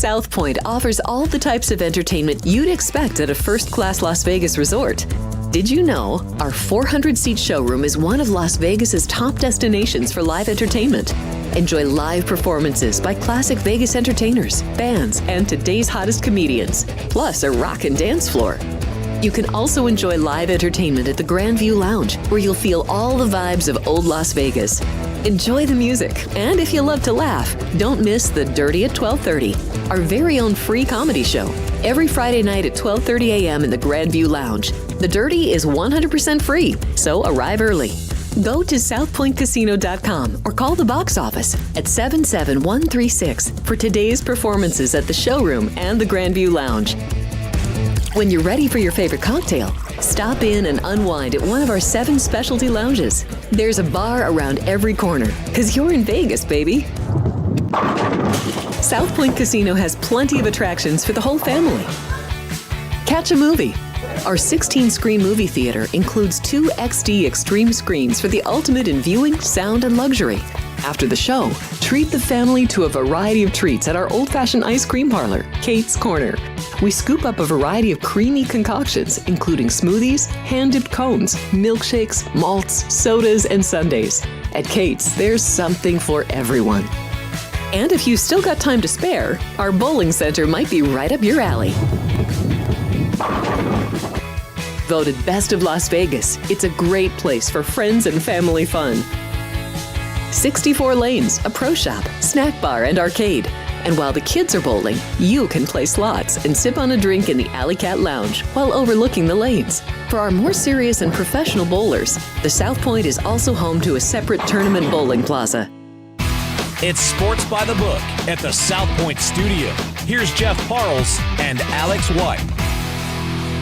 South Point offers all the types of entertainment you'd expect at a first-class Las Vegas resort. Did you know our 400-seat showroom is one of Las Vegas's top destinations for live entertainment? Enjoy live performances by classic Vegas entertainers, bands, and today's hottest comedians, plus a rock and dance floor. You can also enjoy live entertainment at the Grandview Lounge, where you'll feel all the vibes of old Las Vegas. Enjoy the music, and if you love to laugh, don't miss The Dirty at 12:30, our very own free comedy show, every Friday night at 12:30 a.m. in the Grandview Lounge. The Dirty is 100% free, so arrive early. Go to southpointcasino.com or call the box office at 77136 for today's performances at the showroom and the Grandview Lounge. When you're ready for your favorite cocktail, stop in and unwind at one of our 7 specialty lounges. There's a bar around every corner, because you're in Vegas, baby. South Point Casino has plenty of attractions for the whole family. Catch a movie. Our 16-screen movie theater includes 2 XD Extreme screens for the ultimate in viewing, sound, and luxury. After the show, treat the family to a variety of treats at our old-fashioned ice cream parlor, Kate's Corner. We scoop up a variety of creamy concoctions, including smoothies, hand-dipped cones, milkshakes, malts, sodas, and sundaes. At Kate's, there's something for everyone. And if you still got time to spare, our bowling center might be right up your alley. Voted Best of Las Vegas, it's a great place for friends and family fun. 64 lanes, a pro shop, snack bar, and arcade. And while the kids are bowling, you can play slots and sip on a drink in the Alley Cat Lounge while overlooking the lanes. For our more serious and professional bowlers, the South Point is also home to a separate tournament bowling plaza. It's Sports by the Book at the South Point Studio. Here's Jeff Parles and Alex White.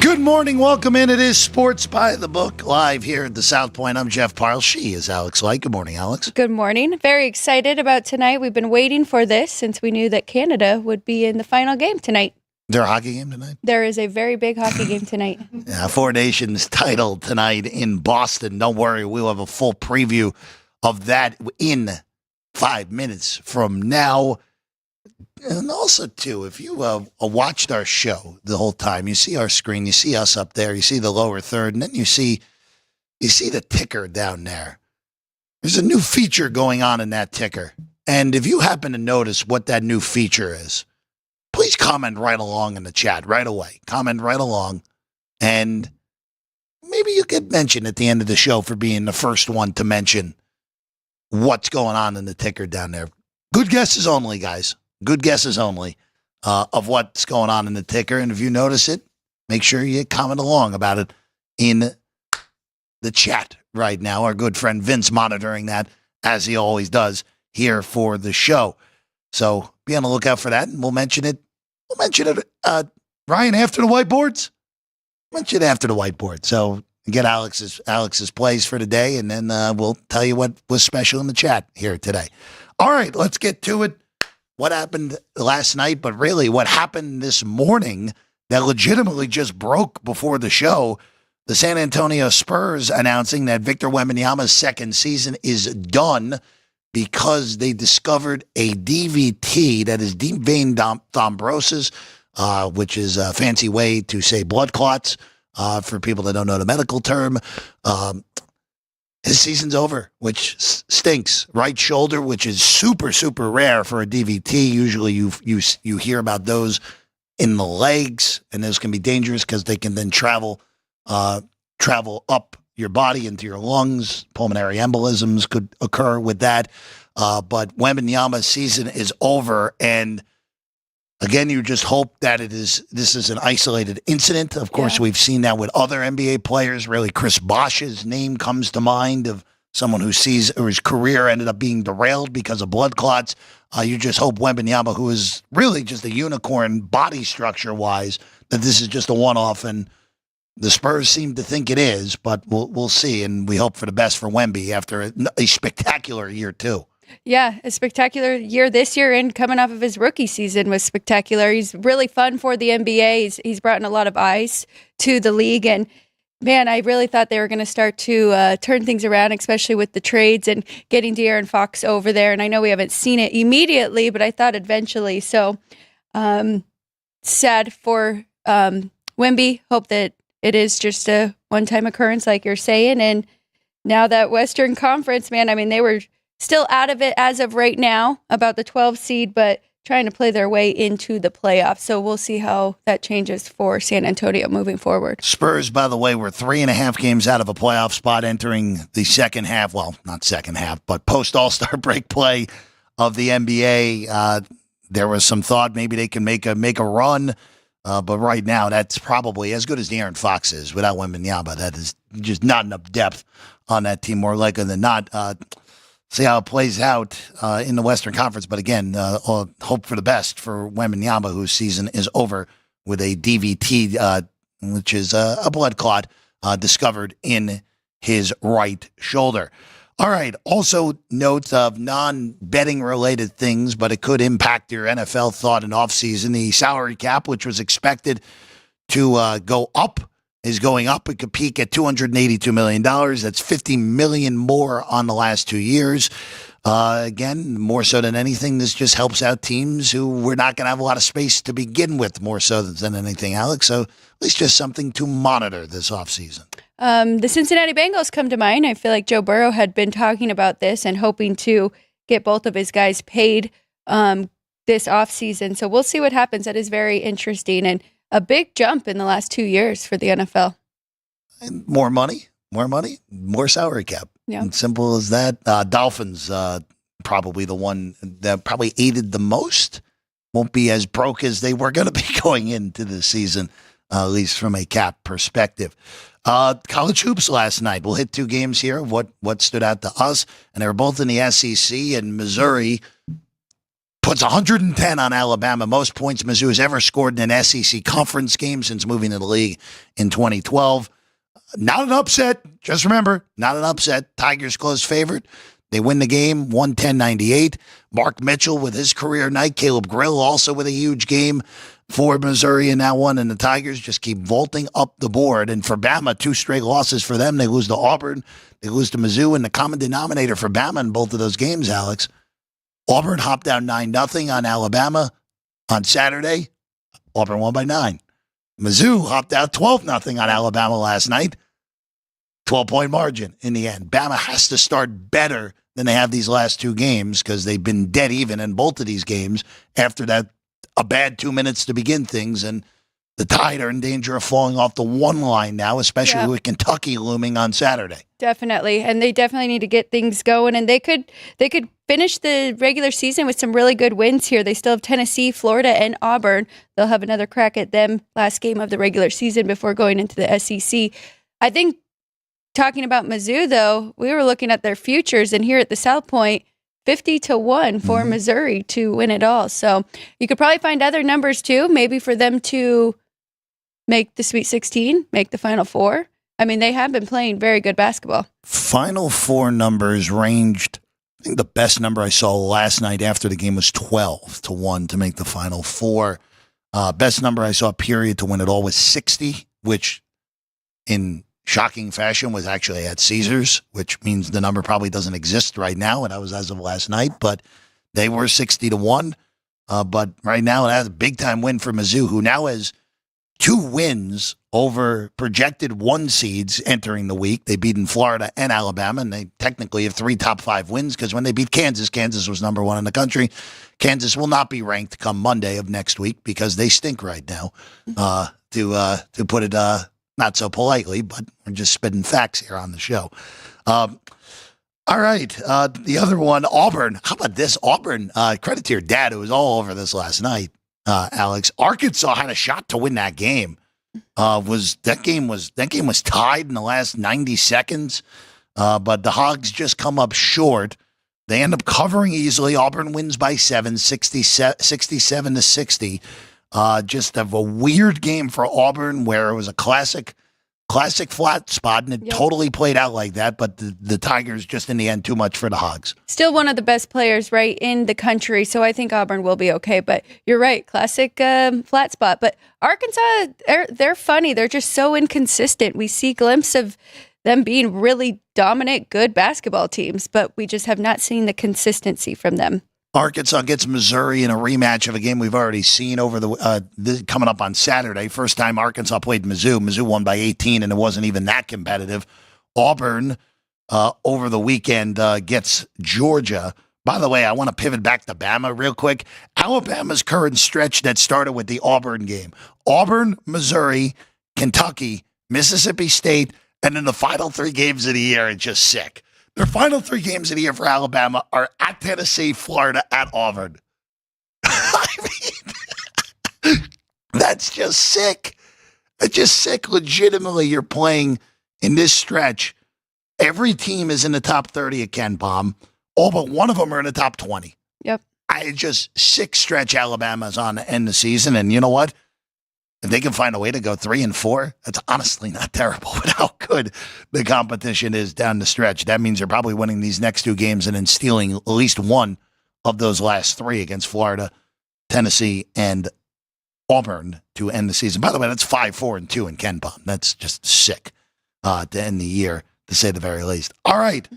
Good morning. Welcome in. It is Sports by the Book live here at the South Point. I'm Jeff Parles. She is Alex White. Good morning, Alex. Good morning. Very excited about tonight. We've been waiting for this since we knew that Canada would be in the final game tonight. Is there a hockey game tonight? There is a very big hockey game tonight. Yeah, Four Nations title tonight in Boston. Don't worry. We'll have a full preview of that in 5 minutes from now. And also, too, if you watched our show the whole time, you see our screen, you see us up there, you see the lower third, and then you see the ticker down there. There's a new feature going on in that ticker. And if you happen to notice what that new feature is, please comment right along in the chat right away. Comment right along. And maybe you get mentioned at the end of the show for being the first one to mention what's going on in the ticker down there. Good guesses only, guys. Good guesses only of what's going on in the ticker. And if you notice it, make sure you comment along about it in the chat right now. Our good friend Vince monitoring that, as he always does here for the show. So be on the lookout for that, and we'll mention it. Ryan, after the whiteboards? Mention it after the whiteboard. So get Alex's plays for today, and then we'll tell you what was special in the chat here today. All right, let's get to it. What happened last night, but really what happened this morning that legitimately just broke before the show. The San Antonio Spurs announcing that Victor Wembanyama's second season is done because they discovered a DVT, that is deep vein thrombosis, which is a fancy way to say blood clots for people that don't know the medical term. His season's over, which stinks. Right shoulder, which is super, super rare for a DVT. Usually you hear about those in the legs, and those can be dangerous because they can then travel up your body into your lungs. Pulmonary embolisms could occur with that. But Wembanyama's season is over, and again, you just hope that this is an isolated incident. Of course, We've seen that with other NBA players. Really, Chris Bosh's name comes to mind of someone who his career ended up being derailed because of blood clots. You just hope Wembanyama, who is really just a unicorn body structure-wise, that this is just a one-off, and the Spurs seem to think it is, but we'll see, and we hope for the best for Wemby after a spectacular year, too. Yeah, a spectacular year this year, and coming off of his rookie season was spectacular. He's really fun for the NBA. He's brought in a lot of eyes to the league, and man, I really thought they were going to start to turn things around, especially with the trades and getting De'Aaron Fox over there. And I know we haven't seen it immediately, but I thought eventually. So Sad for Wemby. Hope that it is just a one-time occurrence, like you're saying. And now that Western Conference, man, I mean, they were still out of it as of right now, about the 12 seed, but trying to play their way into the playoffs. So we'll see how that changes for San Antonio moving forward. Spurs, by the way, were 3.5 games out of a playoff spot entering the second half. Well, not second half, but post-All-Star break play of the NBA. There was some thought maybe they can make a run, but right now that's probably as good as De'Aaron Fox is without Wembanyama. That is just not enough depth on that team, more likely than not. See how it plays out in the Western Conference. But again, hope for the best for Wembanyama, whose season is over with a DVT, which is a blood clot discovered in his right shoulder. All right. Also, note of non-betting related things, but it could impact your NFL thought in offseason. The salary cap, which was expected to go up, is going up. It could peak at $282 million. That's $50 million more on the last 2 years. Again, more so than anything, this just helps out teams who were not going to have a lot of space to begin with, more so than anything, Alex. So at least just something to monitor this offseason. The Cincinnati Bengals come to mind. I feel like Joe Burrow had been talking about this and hoping to get both of his guys paid this offseason. So we'll see what happens. That is very interesting and a big jump in the last 2 years for the NFL. And more money, more salary cap. Yeah. And simple as that. Dolphins, probably the one that probably aided the most. Won't be as broke as they were going to be going into the season, at least from a cap perspective. College hoops last night. We'll hit 2 games here of what stood out to us, and they were both in the SEC, and Missouri puts 110 on Alabama, most points Mizzou has ever scored in an SEC conference game since moving to the league in 2012. Not an upset. Just remember, not an upset. Tigers close favorite. They win the game, 110-98. Mark Mitchell with his career night. Caleb Grill also with a huge game for Missouri in that one. And the Tigers just keep vaulting up the board. And for Bama, 2 straight losses for them. They lose to Auburn. They lose to Mizzou. And the common denominator for Bama in both of those games, Alex, Auburn hopped down 9-0 on Alabama on Saturday. Auburn won by 9. Mizzou hopped out 12-0 on Alabama last night. 12-point margin in the end. Bama has to start better than they have these last 2 games because they've been dead even in both of these games after that a bad 2 minutes to begin things. And the Tide are in danger of falling off the 1 line now, especially with Kentucky looming on Saturday. Definitely. And they definitely need to get things going. And they could finish the regular season with some really good wins here. They still have Tennessee, Florida, and Auburn. They'll have another crack at them last game of the regular season before going into the SEC. I think talking about Mizzou, though, we were looking at their futures, and here at the South Point, 50-1 for Missouri to win it all. So you could probably find other numbers, too, maybe for them to make the Sweet 16, make the Final Four. I mean, they have been playing very good basketball. Final Four numbers ranged, I think the best number I saw last night after the game was 12-1 to make the Final Four. Best number I saw, period, to win it all was 60, which in shocking fashion was actually at Caesars, which means the number probably doesn't exist right now, and that was as of last night, but they were 60-1. But right now, that's a big-time win for Mizzou, who now has 2 wins over projected 1 seeds entering the week. They beat in Florida and Alabama, and they technically have 3 top 5 wins because when they beat Kansas, Kansas was number 1 in the country. Kansas will not be ranked come Monday of next week because they stink right now, to put it not so politely, but we're just spitting facts here on the show. All right. The other one, Auburn. How about this? Auburn, credit to your dad, who was all over this last night, Alex. Arkansas had a shot to win that game. That game was tied in the last 90 seconds, but the Hogs just come up short. They end up covering easily. Auburn wins by 7, 67-60. Just a weird game for Auburn where it was a classic flat spot, and it totally played out like that. But the Tigers just in the end too much for the Hogs. Still one of the best players right in the country, so I think Auburn will be okay. But you're right, classic flat spot. But Arkansas, they're funny. They're just so inconsistent. We see glimpses of them being really dominant, good basketball teams, but we just have not seen the consistency from them. Arkansas gets Missouri in a rematch of a game we've already seen over coming up on Saturday. First time Arkansas played Mizzou. Mizzou won by 18, and it wasn't even that competitive. Auburn over the weekend gets Georgia. By the way, I want to pivot back to Bama real quick. Alabama's current stretch that started with the Auburn game. Auburn, Missouri, Kentucky, Mississippi State, and then the final 3 games of the year are just sick. Their final 3 games of the year for Alabama are at Tennessee, Florida, at Auburn. I mean, that's just sick. It's just sick. Legitimately, you're playing in this stretch. Every team is in the top 30 at Ken Palm. All but one of them are in the top 20. Yep. Just sick stretch Alabama's on to end the season. And you know what? If they can find a way to go 3-4, that's honestly not terrible with how good the competition is down the stretch. That means they're probably winning these next 2 games and then stealing at least one of those last 3 against Florida, Tennessee, and Auburn to end the season. By the way, that's 5-4-2 in Ken Palm. That's just sick to end the year, to say the very least. All right.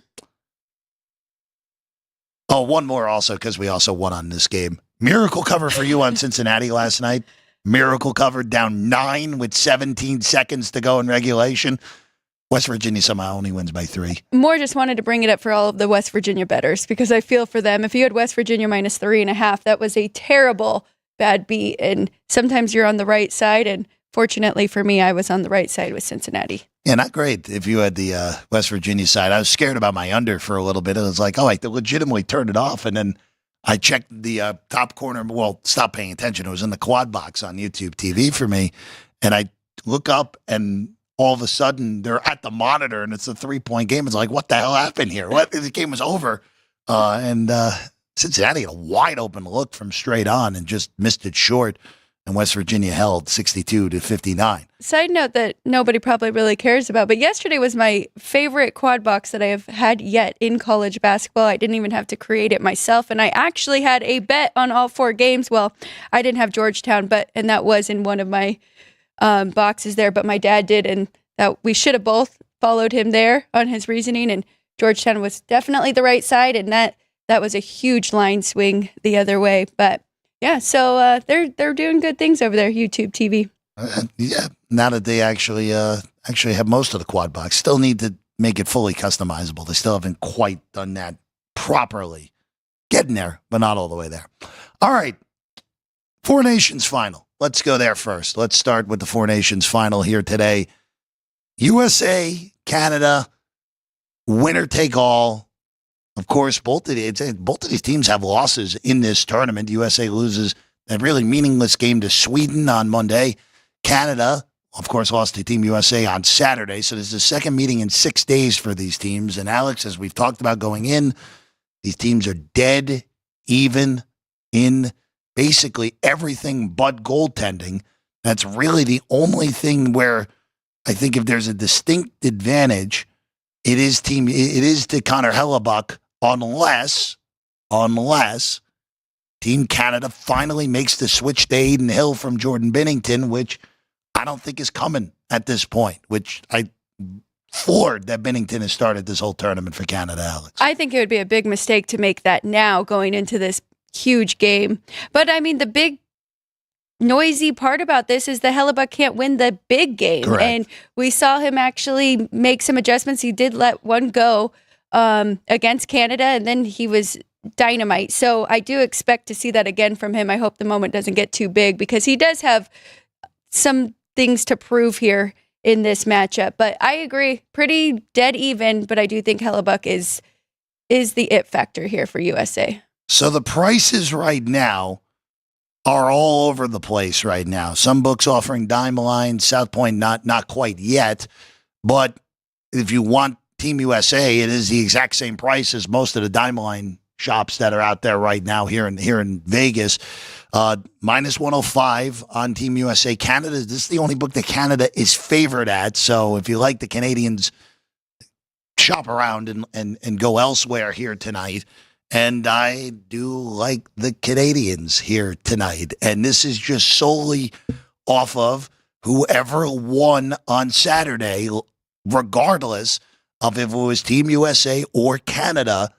Oh, one more also, because we also won on this game. Miracle cover for you on Cincinnati last night. Miracle cover down 9 with 17 seconds to go in regulation. West Virginia somehow only wins by 3. More just wanted to bring it up for all of the West Virginia bettors because I feel for them. If you had West Virginia minus 3.5, that was a terrible bad beat. And sometimes you're on the right side. And fortunately for me, I was on the right side with Cincinnati. Yeah, not great if you had the West Virginia side. I was scared about my under for a little bit. It was like, oh, I legitimately turned it off. And then I checked the top corner. Well, stopped paying attention. It was in the quad box on YouTube TV for me. And I look up and all of a sudden they're at the monitor and it's a 3-point game. It's like, what the hell happened here? What? The game was over. And Cincinnati had a wide open look from straight on and just missed it short. And West Virginia held 62-59. Side note that nobody probably really cares about, but yesterday was my favorite quad box that I have had yet in college basketball. I didn't even have to create it myself, and I actually had a bet on all 4 games. Well, I didn't have Georgetown, and that was in one of my boxes there, but my dad did, and that we should have both followed him there on his reasoning, and Georgetown was definitely the right side, and that was a huge line swing the other way, but yeah, so they're doing good things over there, YouTube TV. Yeah, now that they actually have most of the quad box, still need to make it fully customizable. They still haven't quite done that properly. Getting there, but not all the way there. All right, 4 Nations final. Let's go there first. Let's start with the 4 Nations final here today. USA, Canada, winner take all. Of course, both of these teams have losses in this tournament. USA loses a really meaningless game to Sweden on Monday. Canada, of course, lost to Team USA on Saturday. So there's a second meeting in 6 days for these teams. And Alex, as we've talked about going in, these teams are dead even in basically everything but goaltending. That's really the only thing where I think if there's a distinct advantage, it is to Connor Hellebuck. Unless Team Canada finally makes the switch to Aiden Hill from Jordan Binnington, which I don't think is coming at this point, which I floored that Binnington has started this whole tournament for Canada, Alex. I think it would be a big mistake to make that now going into this huge game. But I mean, the big noisy part about this is that Hellebuck can't win the big game. Correct. And we saw him actually make some adjustments. He did let one go against Canada, and then he was dynamite. So I do expect to see that again from him. I hope the moment doesn't get too big because he does have some things to prove here in this matchup. But I agree, pretty dead even, but I do think Hellebuck is the it factor here for USA. So the prices right now are all over the place right now. Some books offering dime line, South Point not quite yet, but if you want Team USA, it is the exact same price as most of the dime line shops that are out there right now here in Vegas. Minus 105 on Team USA. Canada, this is the only book that Canada is favored at. So if you like the Canadians, shop around and go elsewhere here tonight. And I do like the Canadians here tonight. And this is just solely off of whoever won on Saturday, regardless of if it was Team USA or Canada.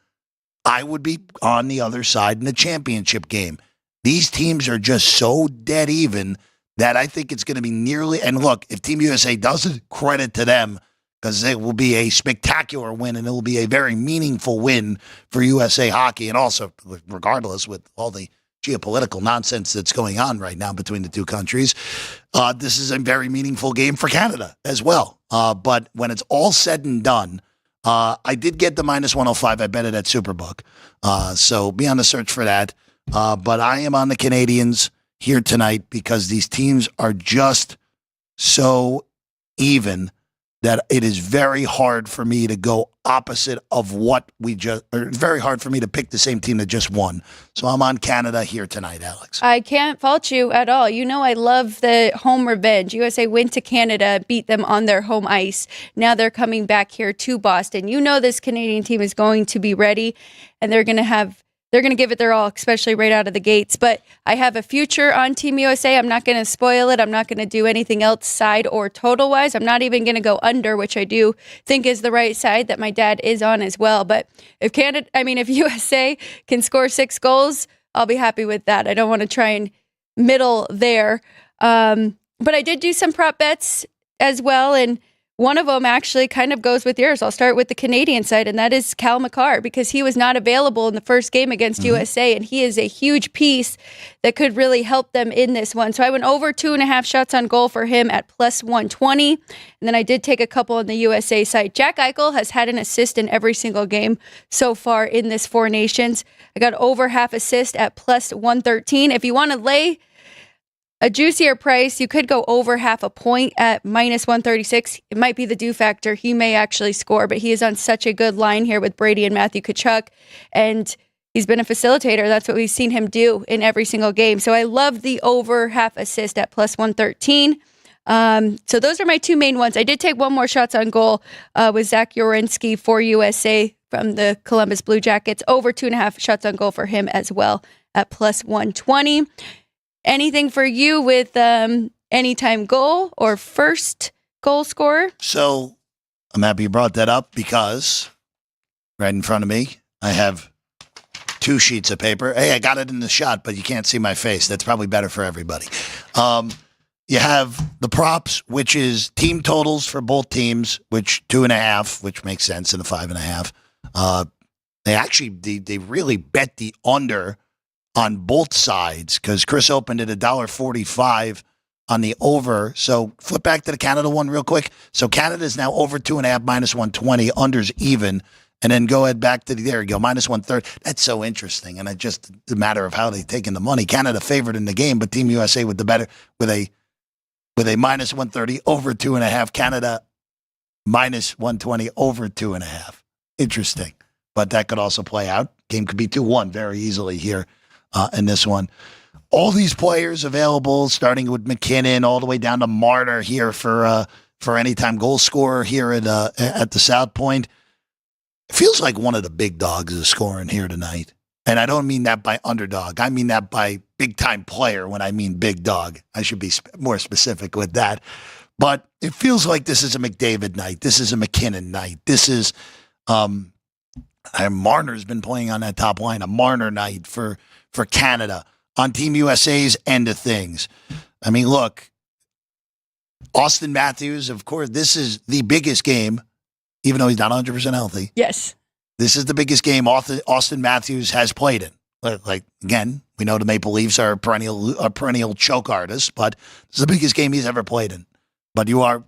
I would be on the other side in the championship game. These teams are just so dead even that I think it's going to be nearly. And look, if Team USA doesn't, credit to them, because it will be a spectacular win and it will be a very meaningful win for USA hockey. And also, regardless, with all the geopolitical nonsense that's going on right now between the two countries, this is a very meaningful game for Canada as well. But when it's all said and done, I did get the -105. I bet it at Superbook. So be on the search for that. But I am on the Canadians here tonight because these teams are just so even that it is very hard for me to go opposite of what we just, or it's very hard for me to pick the same team that just won. So I'm on Canada here tonight, Alex. I can't fault you at all. You know I love the home revenge. USA went to Canada, beat them on their home ice. Now they're coming back here to Boston. You know this Canadian team is going to be ready, and they're going to give it their all, especially right out of the gates. But I have a future on Team USA. I'm not going to spoil it. I'm not going to do anything else side or total-wise. I'm not even going to go under, which I do think is the right side that my dad is on as well. But if USA can score 6 goals, I'll be happy with that. I don't want to try and middle there. But I did do some prop bets as well, and one of them actually kind of goes with yours. I'll start with the Canadian side, and that is Cal McCarr, because he was not available in the first game against USA, and he is a huge piece that could really help them in this one. So I went over 2.5 shots on goal for him at +120, and then I did take a couple on the USA side. Jack Eichel has had an assist in every single game so far in this Four Nations. I got over half assist at +113. If you want to lay a juicier price, you could go over half a point at -136. It might be the do factor. He may actually score, but he is on such a good line here with Brady and Matthew Tkachuk, and he's been a facilitator. That's what we've seen him do in every single game. So I love the over half assist at +113. So those are my two main ones. I did take one more shots on goal with Zach Werenski for USA from the Columbus Blue Jackets. Over 2.5 shots on goal for him as well at +120. Anything for you with anytime goal or first goal scorer? So I'm happy you brought that up because right in front of me, I have 2 sheets of paper. Hey, I got it in the shot, but you can't see my face. That's probably better for everybody. You have the props, which is team totals for both teams, which 2.5, which makes sense in the 5.5. They really bet the under on both sides because Chris opened at $1.45 on the over. So flip back to the Canada one real quick. So Canada is now over 2.5, -120, unders even. And then go ahead back to there you go, -130. That's so interesting. And it's just a matter of how they've taken the money. Canada favored in the game, but Team USA with the better, with a -130 over 2.5. Canada -120 over 2.5. Interesting. But that could also play out. Game could be 2-1 very easily here. In this one, all these players available, starting with McKinnon all the way down to Marner here for anytime goal scorer here at the South Point. It feels like one of the big dogs is scoring here tonight, and I don't mean that by underdog. I mean that by big time player. When I mean big dog, I should be more specific with that. But it feels like this is a McDavid night. This is a McKinnon night. This is Marner's been playing on that top line. A Marner night for Canada on Team USA's end of things. I mean, look, Austin Matthews, of course, this is the biggest game, even though he's not 100% healthy. Yes. This is the biggest game Austin Matthews has played in. Like, again, we know the Maple Leafs are a perennial choke artist, but this is the biggest game he's ever played in. But you are,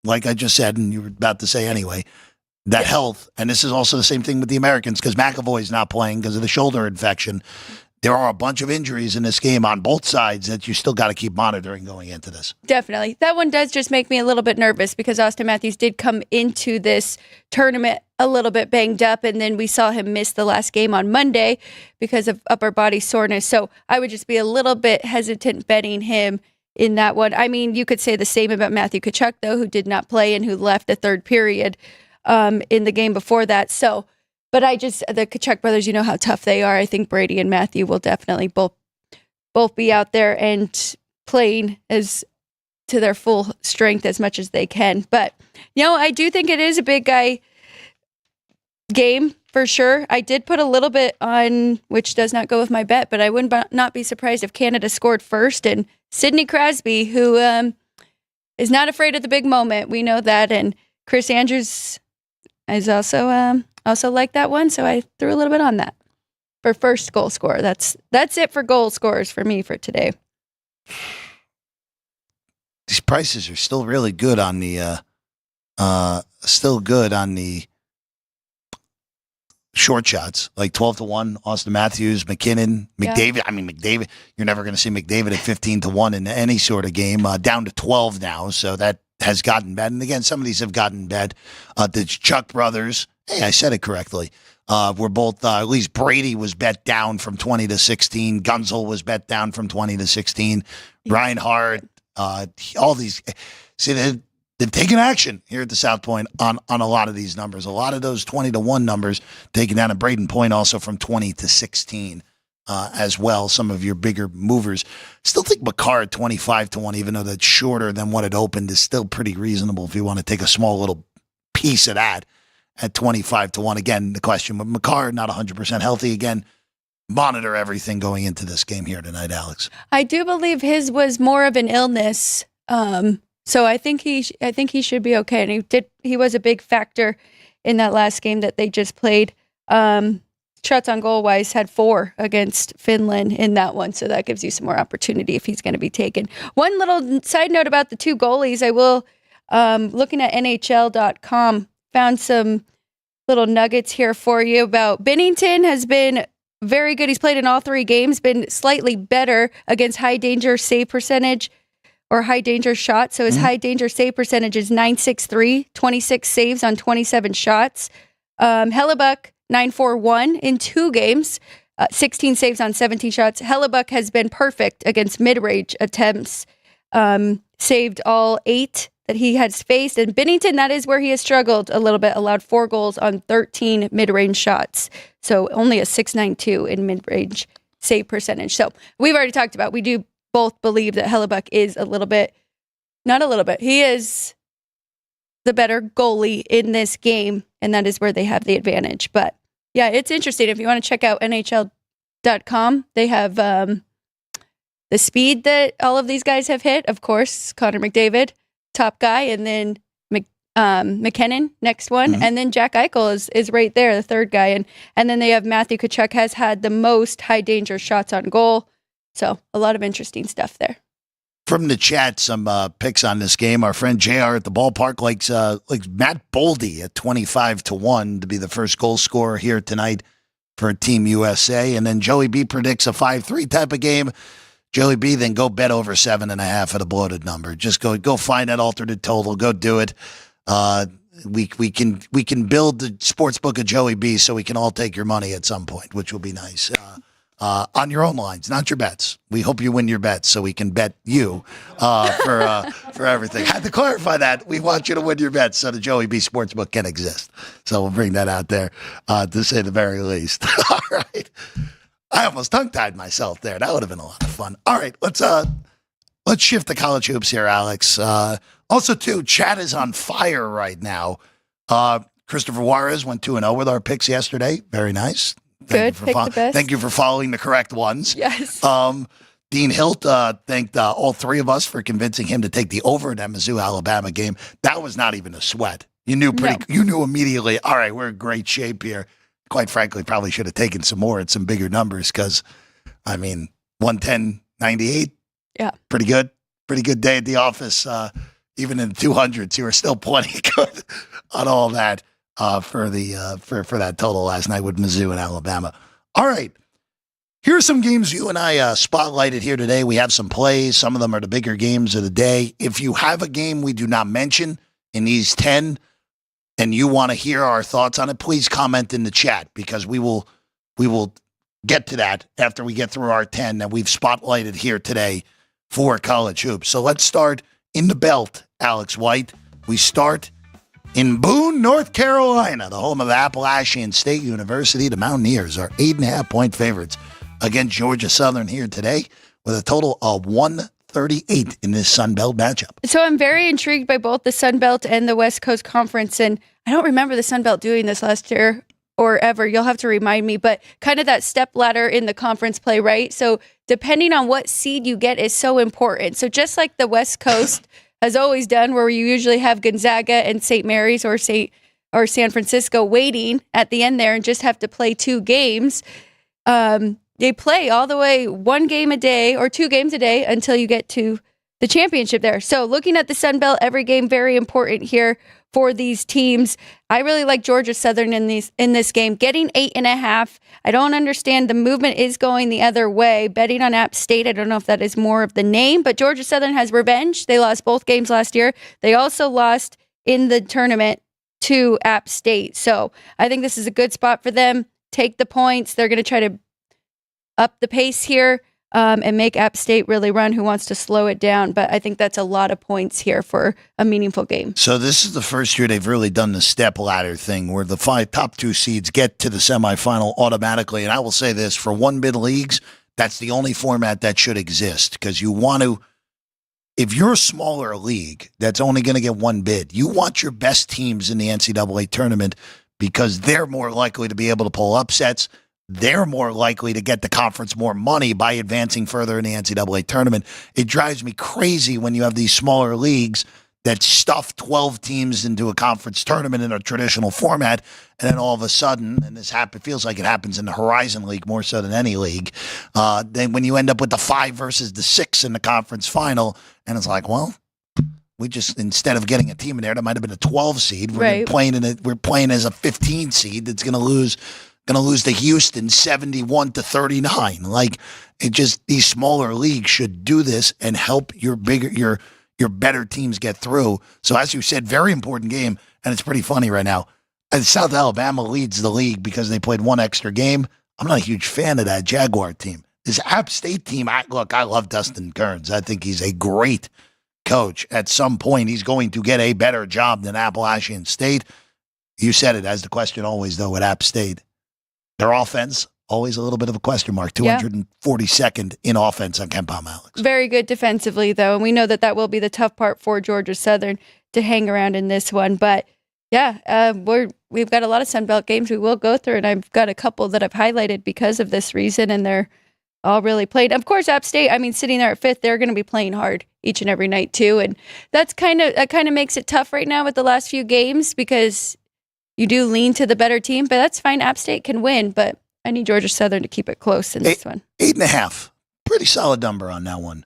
like I just said, and you were about to say anyway, that health, and this is also the same thing with the Americans because McAvoy's not playing because of the shoulder infection. There are a bunch of injuries in this game on both sides that you still got to keep monitoring going into this. Definitely. That one does just make me a little bit nervous because Austin Matthews did come into this tournament a little bit banged up, and then we saw him miss the last game on Monday because of upper body soreness. So I would just be a little bit hesitant betting him in that one. I mean, you could say the same about Matthew Tkachuk, though, who did not play and who left the third period in the game before that. So, but the Tkachuk brothers, you know how tough they are. I think Brady and Matthew will definitely both be out there and playing as to their full strength as much as they can. But, I do think it is a big guy game for sure. I did put a little bit on, which does not go with my bet, but I would not be surprised if Canada scored first. And Sidney Crosby, who is not afraid of the big moment, we know that. And Chris Andrews is also like that one, so I threw a little bit on that for first goal scorer. That's it for goal scorers for me for today. These prices are still really good on the short shots, like 12-1, Austin Matthews, McKinnon, McDavid. Yeah. I mean, McDavid, you're never going to see McDavid at 15-1 in any sort of game, down to 12 now. So that has gotten bet. And again, some of these have gotten bet. The Chuck brothers, hey, I said it correctly. We're both, at least Brady was bet down from 20-16. Gunzel was bet down from 20-16. Reinhardt, all these, see, they've taken action here at the South Point on a lot of these numbers. A lot of those 20-1 numbers taken down at Braden Point also from 20-16 as well. Some of your bigger movers. Still think Makar at 25-1, even though that's shorter than what it opened, is still pretty reasonable if you want to take a small little piece of that at 25-1. Again, the question with Makar not 100% healthy again. Monitor everything going into this game here tonight, Alex. I do believe his was more of an illness. So I think he should be okay. And he was a big factor in that last game that they just played. Shots on goal wise had 4 against Finland in that one. So that gives you some more opportunity if he's going to be taken. One little side note about the 2 goalies. I will, looking at NHL.com, found some little nuggets here for you about Binnington has been very good. He's played in all 3 games, been slightly better against high danger save percentage or high danger shots. So his high danger save percentage is .963, 26 saves on 27 shots. Hellebuck, .941 in 2 games, 16 saves on 17 shots. Hellebuck has been perfect against mid-range attempts, saved all 8 that he has faced. And Binnington, that is where he has struggled a little bit, allowed 4 goals on 13 mid-range shots. So only a .692 in mid-range save percentage. So we've already talked about, we do both believe that Hellebuck is he is the better goalie in this game, and that is where they have the advantage. But yeah, it's interesting. If you want to check out NHL.com, they have the speed that all of these guys have hit. Of course, Connor McDavid, top guy, and then McKinnon, next one, and then Jack Eichel is right there, the third guy, and then they have Matthew Tkachuk has had the most high danger shots on goal. So a lot of interesting stuff there. From the chat, some picks on this game. Our friend JR at the ballpark likes Matt Boldy at 25-1 to be the first goal scorer here tonight for Team USA. And then Joey B predicts a 5-3 type of game. Joey B, then go bet over 7.5 at a bloated number. Just go find that alternate total. Go do it. We can build the sports book of Joey B so we can all take your money at some point, which will be nice. On your own lines, not your bets. We hope you win your bets so we can bet you for everything. Had to clarify that. We want you to win your bets so the Joey B Sportsbook can exist. So we'll bring that out there to say the very least. All right. I almost tongue-tied myself there. That would have been a lot of fun. All right, let's shift to college hoops here, Alex. Also, too, chat is on fire right now. Christopher Juarez went 2-0 with our picks yesterday. Very nice. Good. Pick the best. Thank you for following the correct ones. Yes. Dean Hilt thanked all 3 of us for convincing him to take the over in that Mizzou Alabama game. That was not even a sweat. You knew You knew immediately. All right, we're in great shape here. Quite frankly, probably should have taken some more at some bigger numbers because, 110.98. Yeah. Pretty good. Pretty good day at the office. Even in the 200s, you were still plenty good on all that. For that total last night with Mizzou and Alabama. All right. Here are some games you and I spotlighted here today. We have some plays. Some of them are the bigger games of the day. If you have a game we do not mention in these 10 and you want to hear our thoughts on it, please comment in the chat because we will get to that after we get through our 10 that we've spotlighted here today for college hoops. So let's start in the belt, Alex White. We start in Boone, North Carolina, the home of Appalachian State University. The Mountaineers are 8.5-point favorites against Georgia Southern here today with a total of 138 in this Sun Belt matchup. So I'm very intrigued by both the Sun Belt and the West Coast Conference. And I don't remember the Sun Belt doing this last year. or ever. You'll have to remind me, but kind of that step ladder in the conference play, right? So depending on what seed you get is so important. So just like the West Coast has always done, where you usually have Gonzaga and St. Mary's or San Francisco waiting at the end there and just have to play 2 games. They play all the way 1 game a day or 2 games a day until you get to the championship there. So looking at the Sun Belt, every game very important here for these teams. I really like Georgia Southern in this game, getting 8.5. I don't understand, the movement is going the other way. Betting on App State, I don't know if that is more of the name, but Georgia Southern has revenge. They lost both games last year. They also lost in the tournament to App State. So I think this is a good spot for them. Take the points. They're going to try to up the pace here and make App State really run. Who wants to slow it down? But I think that's a lot of points here for a meaningful game. So this is the first year they've really done the step ladder thing where the 5 top 2 seeds get to the semifinal automatically. And I will say this, for 1-bid leagues, that's the only format that should exist, because you want to, if you're a smaller league that's only going to get 1 bid, you want your best teams in the NCAA tournament because they're more likely to be able to pull upsets. They're more likely to get the conference more money by advancing further in the NCAA tournament. It drives me crazy when you have these smaller leagues that stuff 12 teams into a conference tournament in a traditional format, and then all of a sudden, and this feels like it happens in the Horizon League more so than any league, then when you end up with the 5 versus the 6 in the conference final, and it's like, well, we just, instead of getting a team in there that might have been a 12 seed, we're playing as a 15 seed that's going to lose to Houston 71-39. Like, it just, these smaller leagues should do this and help your better teams get through. So as you said, very important game, and it's pretty funny right now. South Alabama leads the league because they played 1 extra game. I'm not a huge fan of that Jaguar team. This App State team, I love Dustin Kearns. I think he's a great coach. At some point, he's going to get a better job than Appalachian State. You said it, as the question always, though, with App State. Their offense, always a little bit of a question mark. 242nd in offense on KenPom, Alex. Very good defensively, though. And we know that will be the tough part for Georgia Southern to hang around in this one. But, yeah, we've got a lot of Sun Belt games we will go through, and I've got a couple that I've highlighted because of this reason, and they're all really played. Of course, App State, sitting there at 5th, they're going to be playing hard each and every night, too. And that kind of makes it tough right now with the last few games because you do lean to the better team, but that's fine. App State can win, but I need Georgia Southern to keep it close in this one. 8.5. Pretty solid number on that one.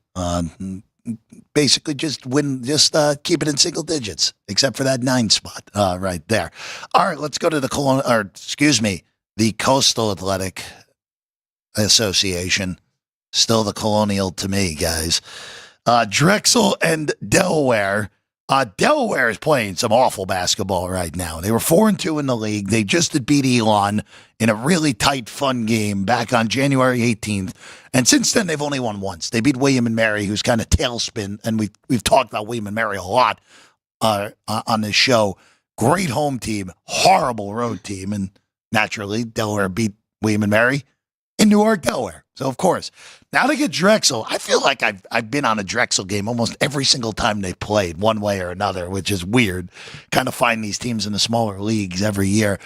Basically just keep it in single digits, except for that 9 spot right there. All right, let's go to the Coastal Athletic Association. Still the Colonial to me, guys. Drexel and Delaware. Delaware is playing some awful basketball right now. They were 4-2 in the league. They just beat Elon in a really tight, fun game back on January 18th. And since then, they've only won once. They beat William and Mary, who's kind of tailspin. And we've talked about William and Mary a lot on this show. Great home team, horrible road team. And naturally, Delaware beat William and Mary in Newark, Delaware. So, of course, now they get Drexel. I feel like I've been on a Drexel game almost every single time they played, one way or another, which is weird. Kind of find these teams in the smaller leagues every year.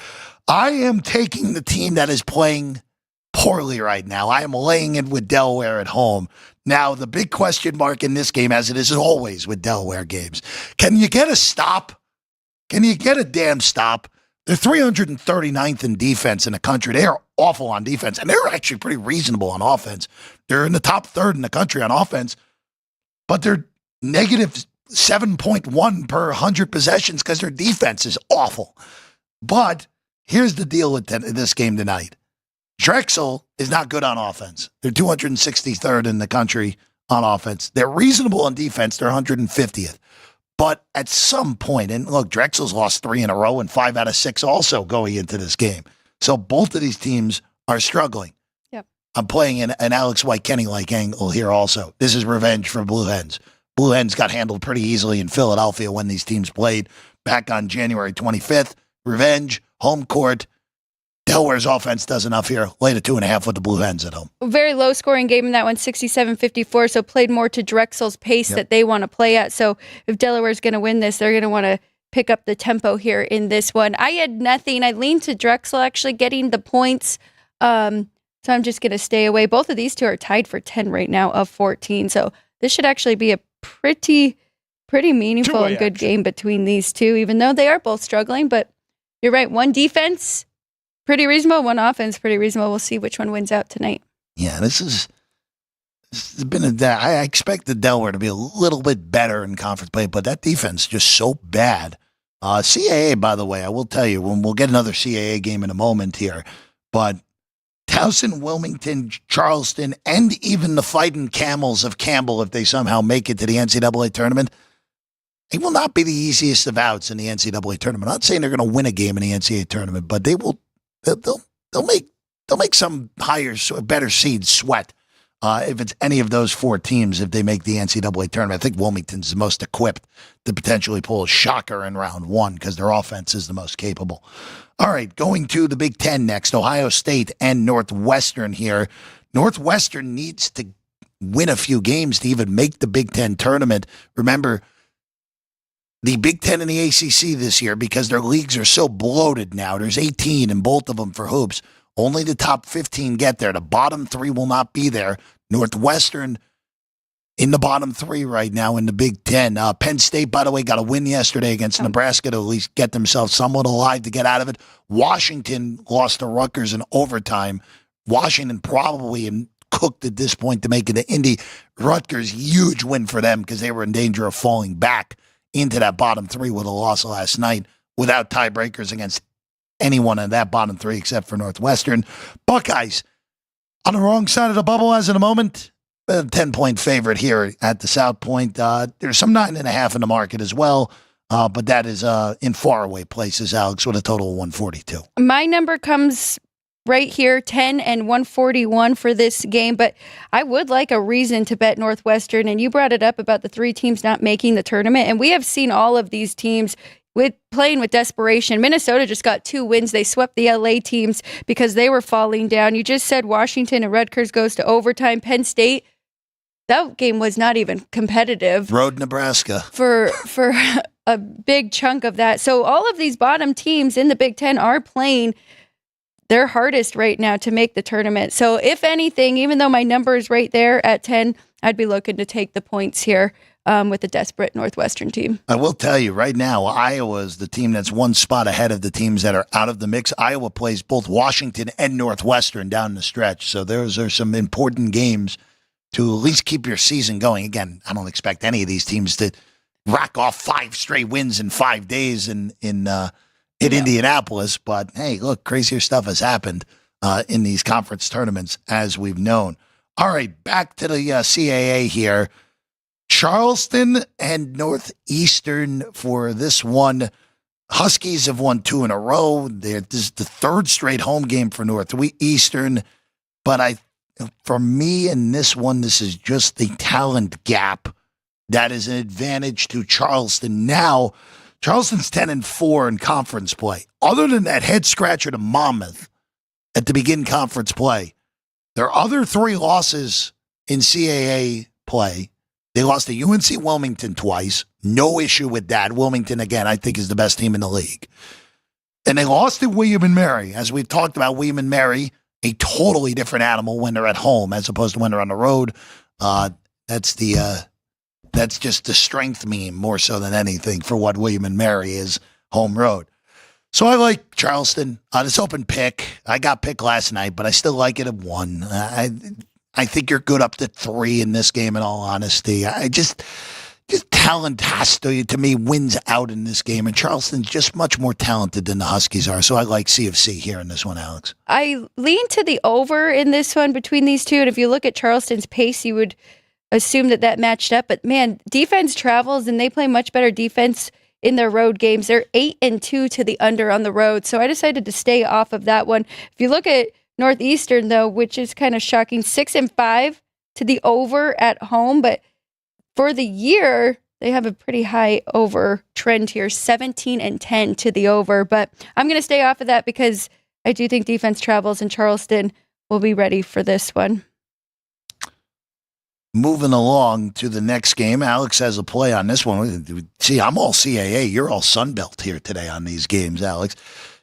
I am taking the team that is playing poorly right now. I am laying it with Delaware at home. Now, the big question mark in this game, as it is always with Delaware games, can you get a stop? Can you get a damn stop? They're 339th in defense in the country. They are awful on defense, and they're actually pretty reasonable on offense. They're in the top 3rd in the country on offense, but they're negative 7.1 per 100 possessions because their defense is awful. But here's the deal with this game tonight. Drexel is not good on offense. They're 263rd in the country on offense. They're reasonable on defense. They're 150th. But at some point, and look, Drexel's lost 3 in a row and 5 out of 6 also going into this game. So both of these teams are struggling. Yep. I'm playing an Alex White-Kenny-like angle here also. This is revenge for Blue Hens. Blue Hens got handled pretty easily in Philadelphia when these teams played back on January 25th. Revenge, home court. Delaware's offense does enough here. Laid a 2.5 with the Blue Hens at home. Very low scoring game in that one, 67-54. So played more to Drexel's pace that they want to play at. So if Delaware's going to win this, they're going to want to pick up the tempo here in this one. I had nothing. I leaned to Drexel actually getting the points. So I'm just going to stay away. Both of these two are tied for 10 right now of 14. So this should actually be a pretty meaningful and good game between these two, even though they are both struggling. But you're right. One defense, pretty reasonable. One offense, pretty reasonable. We'll see which one wins out tonight. Yeah, this has been I expected Delaware to be a little bit better in conference play, but that defense is just so bad. CAA, by the way, I will tell you, we'll get another CAA game in a moment here, but Towson, Wilmington, Charleston, and even the Fighting Camels of Campbell, if they somehow make it to the NCAA tournament, it will not be the easiest of outs in the NCAA tournament. I'm not saying they're going to win a game in the NCAA tournament, but they'll make some better seeds sweat. If it's any of those four teams, if they make the NCAA tournament. I think Wilmington's the most equipped to potentially pull a shocker in round one because their offense is the most capable. All right, going to the Big Ten next, Ohio State and Northwestern here. Northwestern needs to win a few games to even make the Big Ten tournament. Remember, the Big Ten and the ACC this year, because their leagues are so bloated now, there's 18 in both of them for hoops. Only the top 15 get there. The bottom three will not be there. Northwestern in the bottom three right now in the Big Ten. Penn State, by the way, got a win yesterday against Nebraska to at least get themselves somewhat alive to get out of it. Washington lost to Rutgers in overtime. Washington probably cooked at this point to make it to Indy. Rutgers, huge win for them because they were in danger of falling back into that bottom three with a loss last night without tiebreakers against anyone in that bottom three except for Northwestern. Buckeyes on the wrong side of the bubble as in a moment. A 10-point favorite here at the South Point. There's some 9.5 in the market as well, but that is in faraway places, Alex, with a total of 142. My number comes right here, 10 and 141 for this game, but I would like a reason to bet Northwestern, and you brought it up about the three teams not making the tournament, and we have seen all of these teams playing with desperation. Minnesota just got 2 wins. They swept the LA teams because they were falling down. You just said Washington and Rutgers goes to overtime. Penn State, that game was not even competitive. Road Nebraska. For a big chunk of that. So all of these bottom teams in the Big Ten are playing their hardest right now to make the tournament. So if anything, even though my number is right there at 10, I'd be looking to take the points here. With a desperate Northwestern team. I will tell you right now, Iowa is the team that's one spot ahead of the teams that are out of the mix. Iowa plays both Washington and Northwestern down the stretch. So those are some important games to at least keep your season going. Again, I don't expect any of these teams to rack off 5 straight wins in 5 days in Indianapolis. But hey, look, crazier stuff has happened in these conference tournaments as we've known. All right, back to the CAA here. Charleston and Northeastern for this one. Huskies have won 2 in a row. This is the 3rd straight home game for Northeastern. But for me in this one, this is just the talent gap that is an advantage to Charleston. Now, Charleston's 10-4 in conference play. Other than that head scratcher to Monmouth at the begin conference play, their other 3 losses in CAA play. They lost to UNC Wilmington twice. No issue with that. Wilmington, again, I think is the best team in the league. And they lost to William and Mary. As we've talked about, William and Mary, a totally different animal when they're at home as opposed to when they're on the road. That's just the strength meme more so than anything for what William and Mary is home road. So I like Charleston. This open pick. I got picked last night, but I still like it at 1. I think you're good up to 3 in this game, in all honesty. Just talent has to me, wins out in this game. And Charleston's just much more talented than the Huskies are. So I like CFC here in this one, Alex. I lean to the over in this one between these two. And if you look at Charleston's pace, you would assume that matched up. But, man, defense travels, and they play much better defense in their road games. They're 8-2 to the under on the road. So I decided to stay off of that one. If you look at Northeastern, though, which is kind of shocking, 6-5 to the over at home. But for the year, they have a pretty high over trend here, 17-10 to the over. But I'm going to stay off of that because I do think defense travels, and Charleston will be ready for this one. moving along to the next game. Alex has a play on this one. See, I'm all CAA. You're all Sunbelt here today on these games, Alex.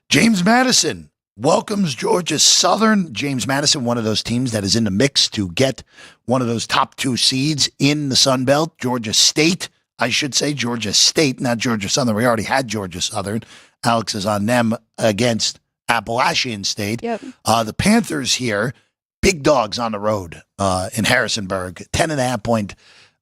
James Madison welcomes Georgia Southern. James Madison, one of those teams that is in the mix to get one of those top 2 seeds in the Sunbelt. Georgia State, I should say. Georgia State, not Georgia Southern. We already had Georgia Southern. Alex is on them against Appalachian State. Yep. The Panthers here, big dogs on the road in Harrisonburg. 10.5-point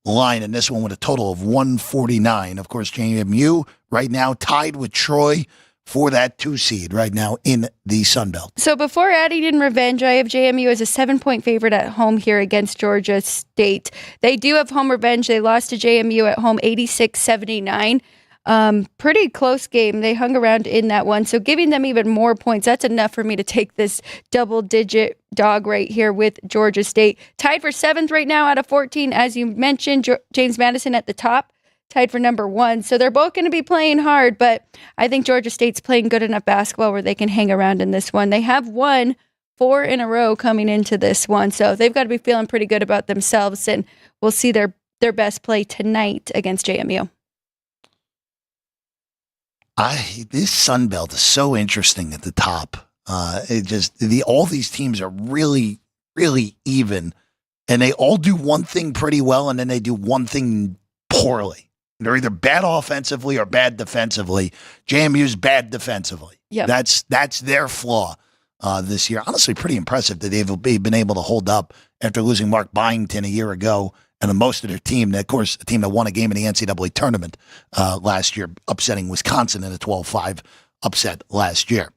line in this one with a total of 149. Of course, JMU right now tied with Troy for that 2 seed right now in the Sun Belt. So before adding in revenge, I have JMU as a 7-point favorite at home here against Georgia State. They do have home revenge. They lost to JMU at home 86-79. Pretty close game. They hung around in that one. So giving them even more points, that's enough for me to take this double-digit dog right here with Georgia State. Tied for 7th right now out of 14. As you mentioned, James Madison at the top, tied for number 1. So they're both going to be playing hard, but I think Georgia State's playing good enough basketball where they can hang around in this one. They have won 4 in a row coming into this one, so they've got to be feeling pretty good about themselves, and we'll see their best play tonight against JMU. This Sun Belt is so interesting at the top. All these teams are really, really even, and they all do one thing pretty well, and then they do one thing poorly. They're either bad offensively or bad defensively. JMU's bad defensively. Yep. That's their flaw this year. Honestly, pretty impressive that they've been able to hold up after losing Mark Byington a year ago and most of their team. Of course, a team that won a game in the NCAA tournament last year, upsetting Wisconsin in a 12-5 upset last year.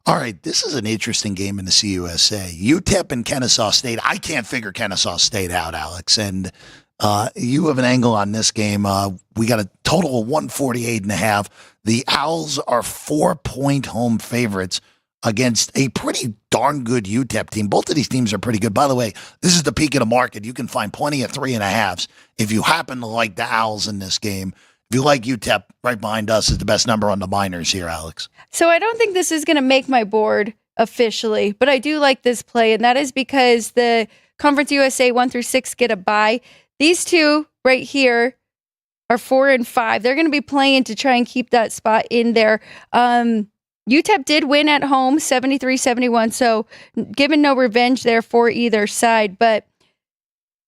All right, this is an interesting game in the CUSA. UTEP and Kennesaw State. I can't figure Kennesaw State out, Alex, and you have an angle on this game. We got a total of 148.5. The Owls are 4-point home favorites against a pretty darn good UTEP team. Both of these teams are pretty good. By the way, this is the peak of the market. You can find plenty of 3.5s. If you happen to like the Owls in this game, if you like UTEP, right behind us is the best number on the minors here, Alex. So I don't think this is going to make my board officially, but I do like this play, and that is because the Conference USA 1 through 6 get a bye. These two right here are 4 and 5. They're going to be playing to try and keep that spot in there. UTEP did win at home 73-71, so given no revenge there for either side. But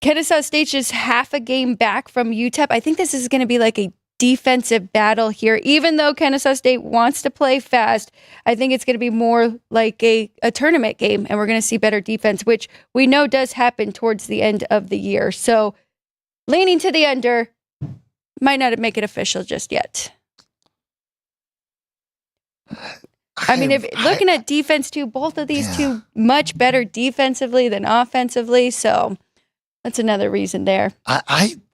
Kennesaw State's just half a game back from UTEP. I think this is going to be like a defensive battle here. Even though Kennesaw State wants to play fast, I think it's going to be more like a tournament game, and we're going to see better defense, which we know does happen towards the end of the year. So leaning to the under, might not make it official just yet. I mean, if looking at defense too, both of these two much better defensively than offensively. So that's another reason there.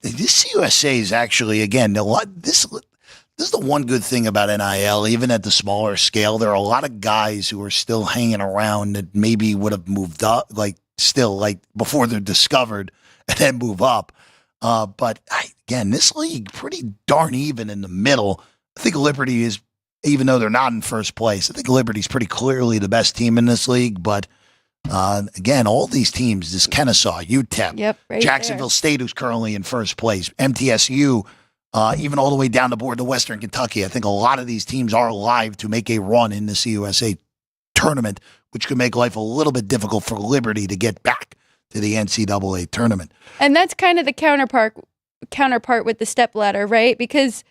This USA is actually, again, this is the one good thing about NIL, even at the smaller scale. There are a lot of guys who are still hanging around that maybe would have moved up, before they're discovered and then move up. But again, this league pretty darn even in the middle. I think Liberty is, even though they're not in first place, I think Liberty's pretty clearly the best team in this league. But again, all these teams, this Kennesaw, UTEP, Jacksonville State, who's currently in first place, MTSU, even all the way down the board to Western Kentucky. I think a lot of these teams are alive to make a run in the CUSA tournament, which could make life a little bit difficult for Liberty to get back to the NCAA tournament. And that's kind of the counterpart with the stepladder, right? Because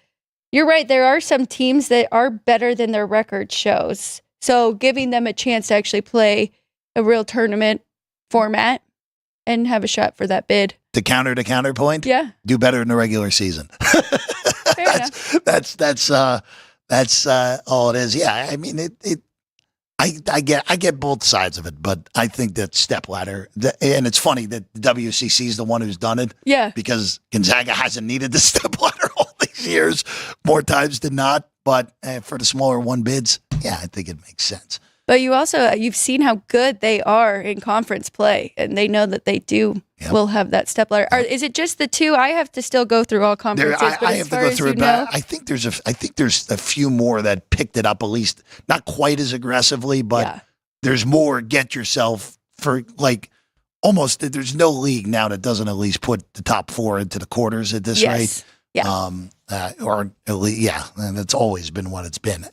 you're right, there are some teams that are better than their record shows. So giving them a chance to actually play a real tournament format and have a shot for that bid. To counterpoint? Yeah. Do better in the regular season. Fair enough. That's all it is. Yeah, I mean, I get both sides of it, but I think that stepladder, and it's funny that the WCC is the one who's done it. Yeah. Because Gonzaga hasn't needed the stepladder all these years, more times than not. But for the smaller one bids, yeah, I think it makes sense. But you've seen how good they are in conference play, and they know that they will have that stepladder. Is it just the two? I have to still go through all conferences. I have to go through it, but I think there's a few more that picked it up, at least not quite as aggressively, but there's more. Get yourself for almost there's no league now that doesn't at least put the top 4 into the quarters at this rate. Yeah. Or at least, yeah, and that's always been what it's been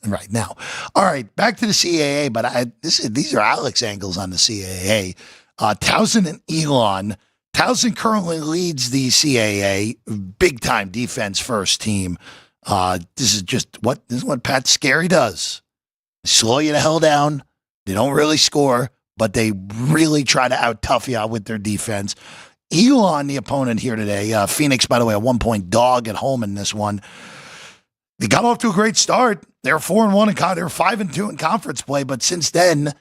right now. All right, back to the CAA, but these are Alex angles on the CAA. Towson and Elon. Towson currently leads the CAA, big time defense first team. This is what Pat Scarry does. Slow you the hell down. They don't really score, but they really try to out-tough you out with their defense. Elon, the opponent here today. Phoenix, by the way, a 1-point dog at home in this one. They got off to a great start. They were 4-1 they were 5-2 in conference play, but since then,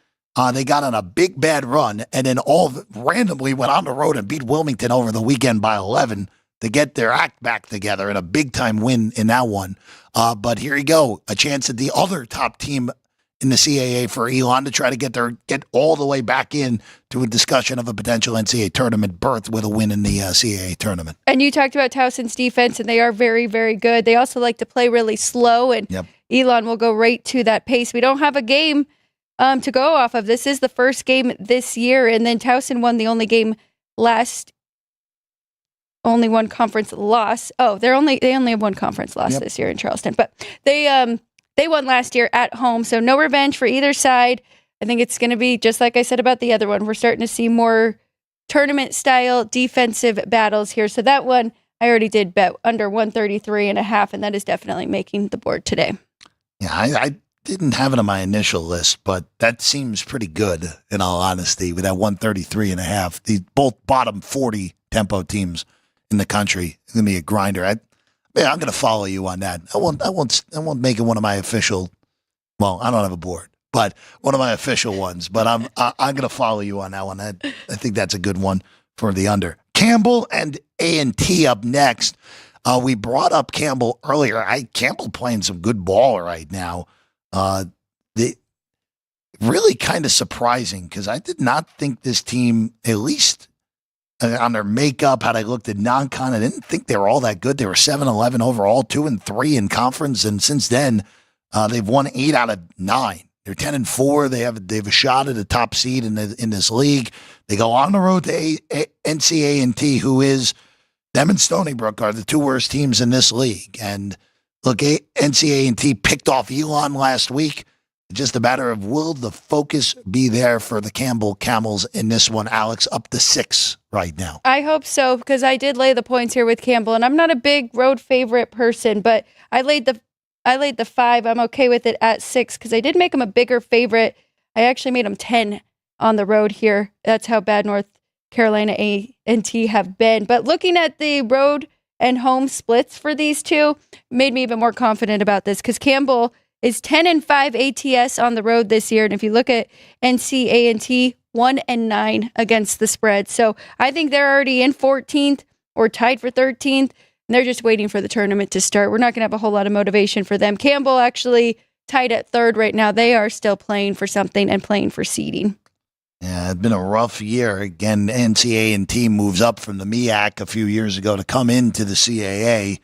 they got on a big bad run, and then randomly went on the road and beat Wilmington over the weekend by 11 to get their act back together and a big time win in that one. But here you go, a chance at the other top team in the CAA for Elon to try to get all the way back in to a discussion of a potential NCAA tournament berth with a win in the CAA tournament. And you talked about Towson's defense, and they are very, very good. They also like to play really slow, and Elon will go right to that pace. We don't have a game to go off of. This is the first game this year, and then Towson won the only game only one conference loss. Oh, they only have one conference loss this year in Charleston, but they won last year at home, so no revenge for either side. I think it's going to be just like I said about the other one. We're starting to see more tournament-style defensive battles here. So that one, I already did bet under 133.5, and that is definitely making the board today. Yeah, I didn't have it on my initial list, but that seems pretty good, in all honesty, with that 133.5. These both bottom 40 tempo teams in the country. It's going to be a grinder. I'm going to follow you on that. I won't make it one of my official. Well, I don't have a board, but one of my official ones. But I'm going to follow you on that one. I think that's a good one for the under. Campbell and A&T up next. We brought up Campbell earlier. Campbell playing some good ball right now. Really kind of surprising because I did not think this team, at least on their makeup, how they looked at non-con, I didn't think they were all that good. They were 7-11 overall, 2-3 in conference, and since then they've won 8 out of 9. They're 10-4. They have a shot at a top seed in this league. They go on the road to NCAA, who is them and Stony Brook are the 2 worst teams in this league. And look, NCAA picked off Elon last week. Just a matter of will the focus be there for the Campbell Camels in this one, Alex, up to 6 right now. I hope so, because I did lay the points here with Campbell, and I'm not a big road favorite person, but I laid the 5. I'm okay with it at 6 because I did make them a bigger favorite. I actually made them 10 on the road here. That's how bad North Carolina A&T have been. But looking at the road and home splits for these two made me even more confident about this because Campbell is 10-5 ATS on the road this year. And if you look at NCAA, 1-9 against the spread. So I think they're already in 14th or tied for 13th. And they're just waiting for the tournament to start. We're not going to have a whole lot of motivation for them. Campbell actually tied at 3rd right now. They are still playing for something and playing for seeding. Yeah, it's been a rough year. Again, NCAA moves up from the MEAC a few years ago to come into the CAA.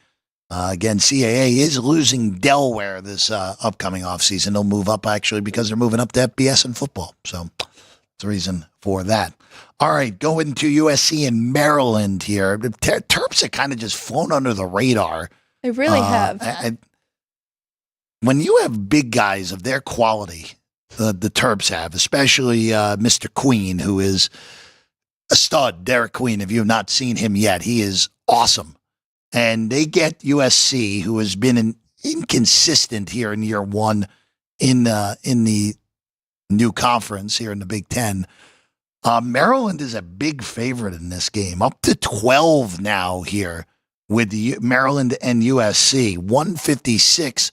Again, CAA is losing Delaware this upcoming offseason. They'll move up, actually, because they're moving up to FBS in football. So that's the reason for that. All right, going to USC in Maryland here. The Terps have kind of just flown under the radar. They really have. When you have big guys of their quality, the Terps have, especially Mr. Queen, who is a stud, Derek Queen. If you have not seen him yet, he is awesome. And they get USC, who has been inconsistent here in year 1 in the new conference here in the Big Ten. Maryland is a big favorite in this game, up to 12 now here with Maryland and USC. 156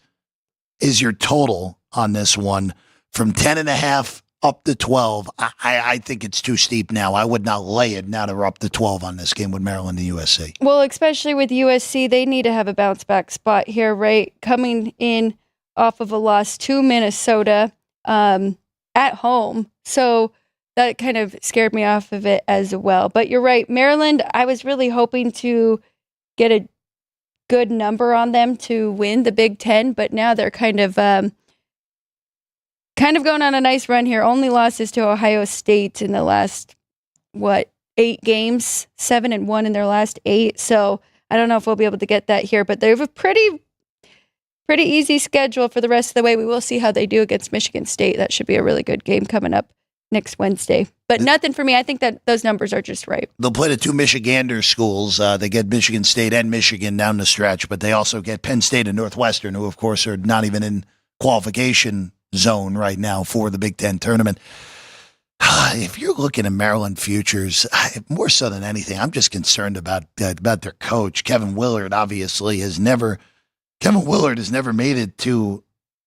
is your total on this one, from 10.5 up to 12. I think it's too steep now. I would not lay it now that we're up to 12 on this game with Maryland and USC. Well, especially with USC, they need to have a bounce back spot here, right? Coming in off of a loss to Minnesota at home. So that kind of scared me off of it as well. But you're right. Maryland, I was really hoping to get a good number on them to win the Big Ten, but now they're kind of going on a nice run here. Only losses to Ohio State in the last 8 games, 7-1 in their last 8. So I don't know if we'll be able to get that here, but they have a pretty easy schedule for the rest of the way. We will see how they do against Michigan State. That should be a really good game coming up next Wednesday. But nothing for me. I think that those numbers are just right. They'll play the 2 Michigander schools. They get Michigan State and Michigan down the stretch, but they also get Penn State and Northwestern, who, of course, are not even in qualification zone right now for the Big Ten tournament. If you're looking at Maryland futures, more so than anything, I'm just concerned about their coach. Kevin Willard obviously has never made it to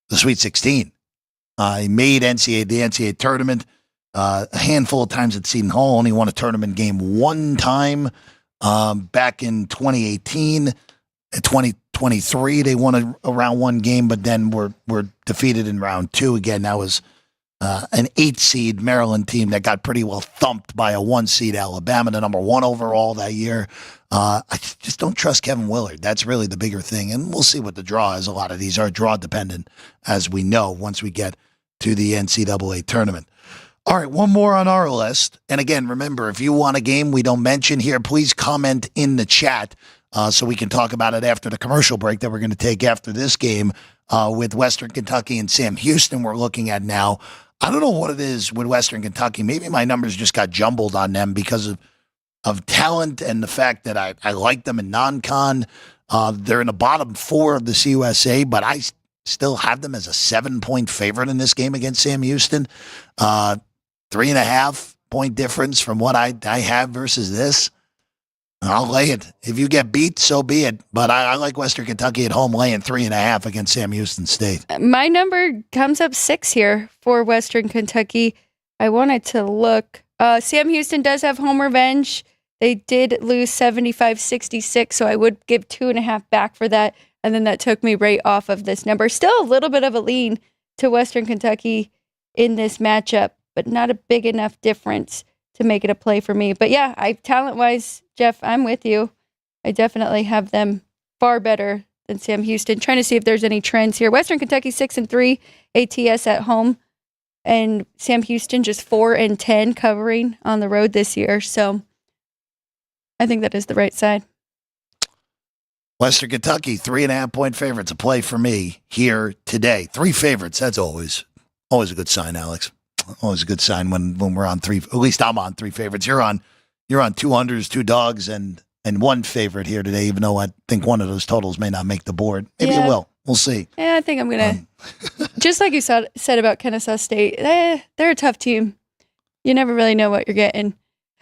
the Sweet 16. He made the NCAA tournament a handful of times at Seton Hall. Only won a tournament game one time back in 2018. At 2023, they won a round 1 game, but then were defeated in round 2. Again, that was an 8-seed Maryland team that got pretty well thumped by a 1-seed Alabama, the number 1 overall that year. I just don't trust Kevin Willard. That's really the bigger thing. And we'll see what the draw is. A lot of these are draw dependent, as we know, once we get to the NCAA tournament. All right, one more on our list. And again, remember, if you want a game we don't mention here, please comment in the chat so we can talk about it after the commercial break that we're going to take after this game with Western Kentucky and Sam Houston we're looking at now. I don't know what it is with Western Kentucky. Maybe my numbers just got jumbled on them because of talent and the fact that I like them in non-con. They're in the bottom 4 of the CUSA, but I still have them as a 7-point favorite in this game against Sam Houston. 3.5-point difference from what I have versus this. I'll lay it. If you get beat, so be it. But I like Western Kentucky at home laying 3.5 against Sam Houston State. My number comes up 6 here for Western Kentucky. I wanted to look. Sam Houston does have home revenge. They did lose 75-66, so I would give 2.5 back for that. And then that took me right off of this number. Still a little bit of a lean to Western Kentucky in this matchup, but not a big enough difference to make it a play for me. But yeah, talent-wise, Jeff, I'm with you. I definitely have them far better than Sam Houston. Trying to see if there's any trends here. Western Kentucky 6-3 ATS at home, and Sam Houston just 4-10 covering on the road this year. So I think that is the right side. Western Kentucky 3.5-point favorites, a play for me here today. 3 favorites. That's always a good sign, Alex. Always a good sign when we're on 3. At least I'm on 3 favorites. You're on 2 unders, 2 dogs, and 1 favorite here today. Even though I think one of those totals may not make the board. Maybe it will. We'll see. Yeah, I think I'm gonna. Just like you said about Kennesaw State, they're a tough team. You never really know what you're getting.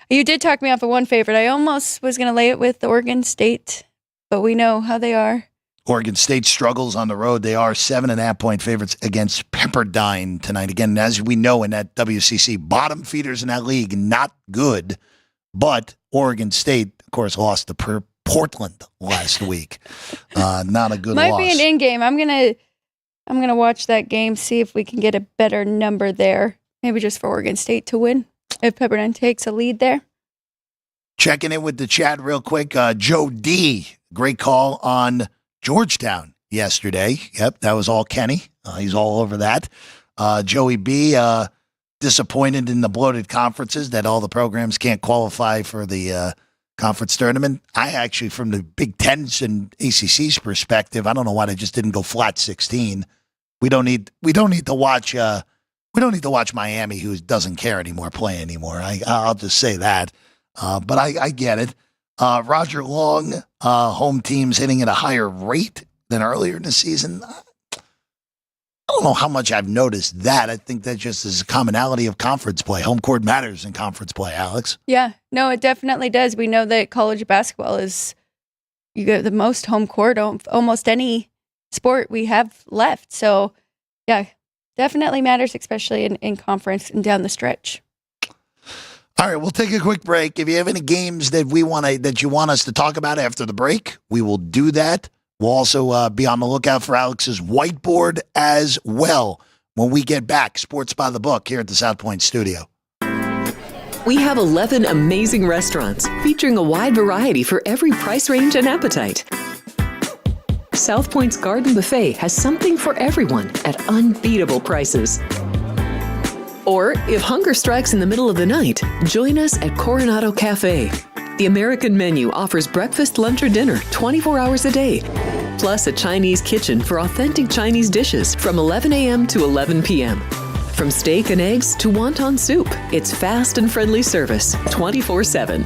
You did talk me off of 1 favorite. I almost was gonna lay it with Oregon State, but we know how they are. Oregon State struggles on the road. They are 7.5-point favorites against Pepperdine tonight. Again, as we know in that WCC, bottom feeders in that league, not good. But Oregon State, of course, lost to Portland last week. Not a good loss. Might be an in-game. I'm gonna watch that game, see if we can get a better number there. Maybe just for Oregon State to win if Pepperdine takes a lead there. Checking in with the chat real quick. Joe D, great call on Georgetown yesterday. Yep, that was all Kenny. He's all over that. Joey B, disappointed in the bloated conferences that all the programs can't qualify for the conference tournament. I actually, from the Big Ten's and ACC's perspective, I don't know why they just didn't go flat 16. We don't need to watch. We don't need to watch Miami, who doesn't care anymore, play anymore. I'll just say that. But I get it. Roger Long, home teams hitting at a higher rate than earlier in the season. I don't know how much I've noticed that. I think that just is a commonality of conference play. Home court matters in conference play, Alex. Yeah, no, it definitely does. We know that college basketball is, you get the most home court of almost any sport we have left. So, yeah, definitely matters, especially in conference and down the stretch. All right, we'll take a quick break. If you have any games that you want us to talk about after the break, we will do that. We'll also be on the lookout for Alex's whiteboard as well when we get back. Sports by the Book here at the South Point studio. We have 11 amazing restaurants featuring a wide variety for every price range and appetite. South Point's Garden Buffet has something for everyone at unbeatable prices. Or if hunger strikes in the middle of the night, join us at Coronado Cafe. The American menu offers breakfast, lunch, or dinner 24 hours a day, plus a Chinese kitchen for authentic Chinese dishes from 11 a.m. to 11 p.m. From steak and eggs to wonton soup, it's fast and friendly service 24/7.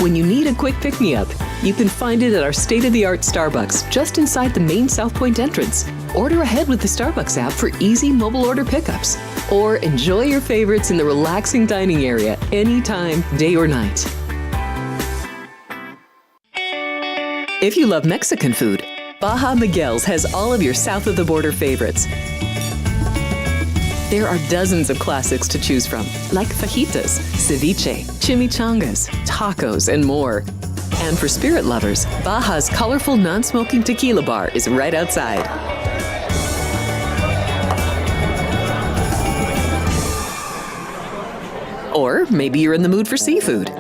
When you need a quick pick-me-up, you can find it at our state-of-the-art Starbucks just inside the main South Point entrance. Order ahead with the Starbucks app for easy mobile order pickups. Or enjoy your favorites in the relaxing dining area anytime, day or night. If you love Mexican food, Baja Miguel's has all of your south of the border favorites. There are dozens of classics to choose from, like fajitas, ceviche, chimichangas, tacos, and more. And for spirit lovers, Baja's colorful non-smoking tequila bar is right outside. Or maybe you're in the mood for seafood.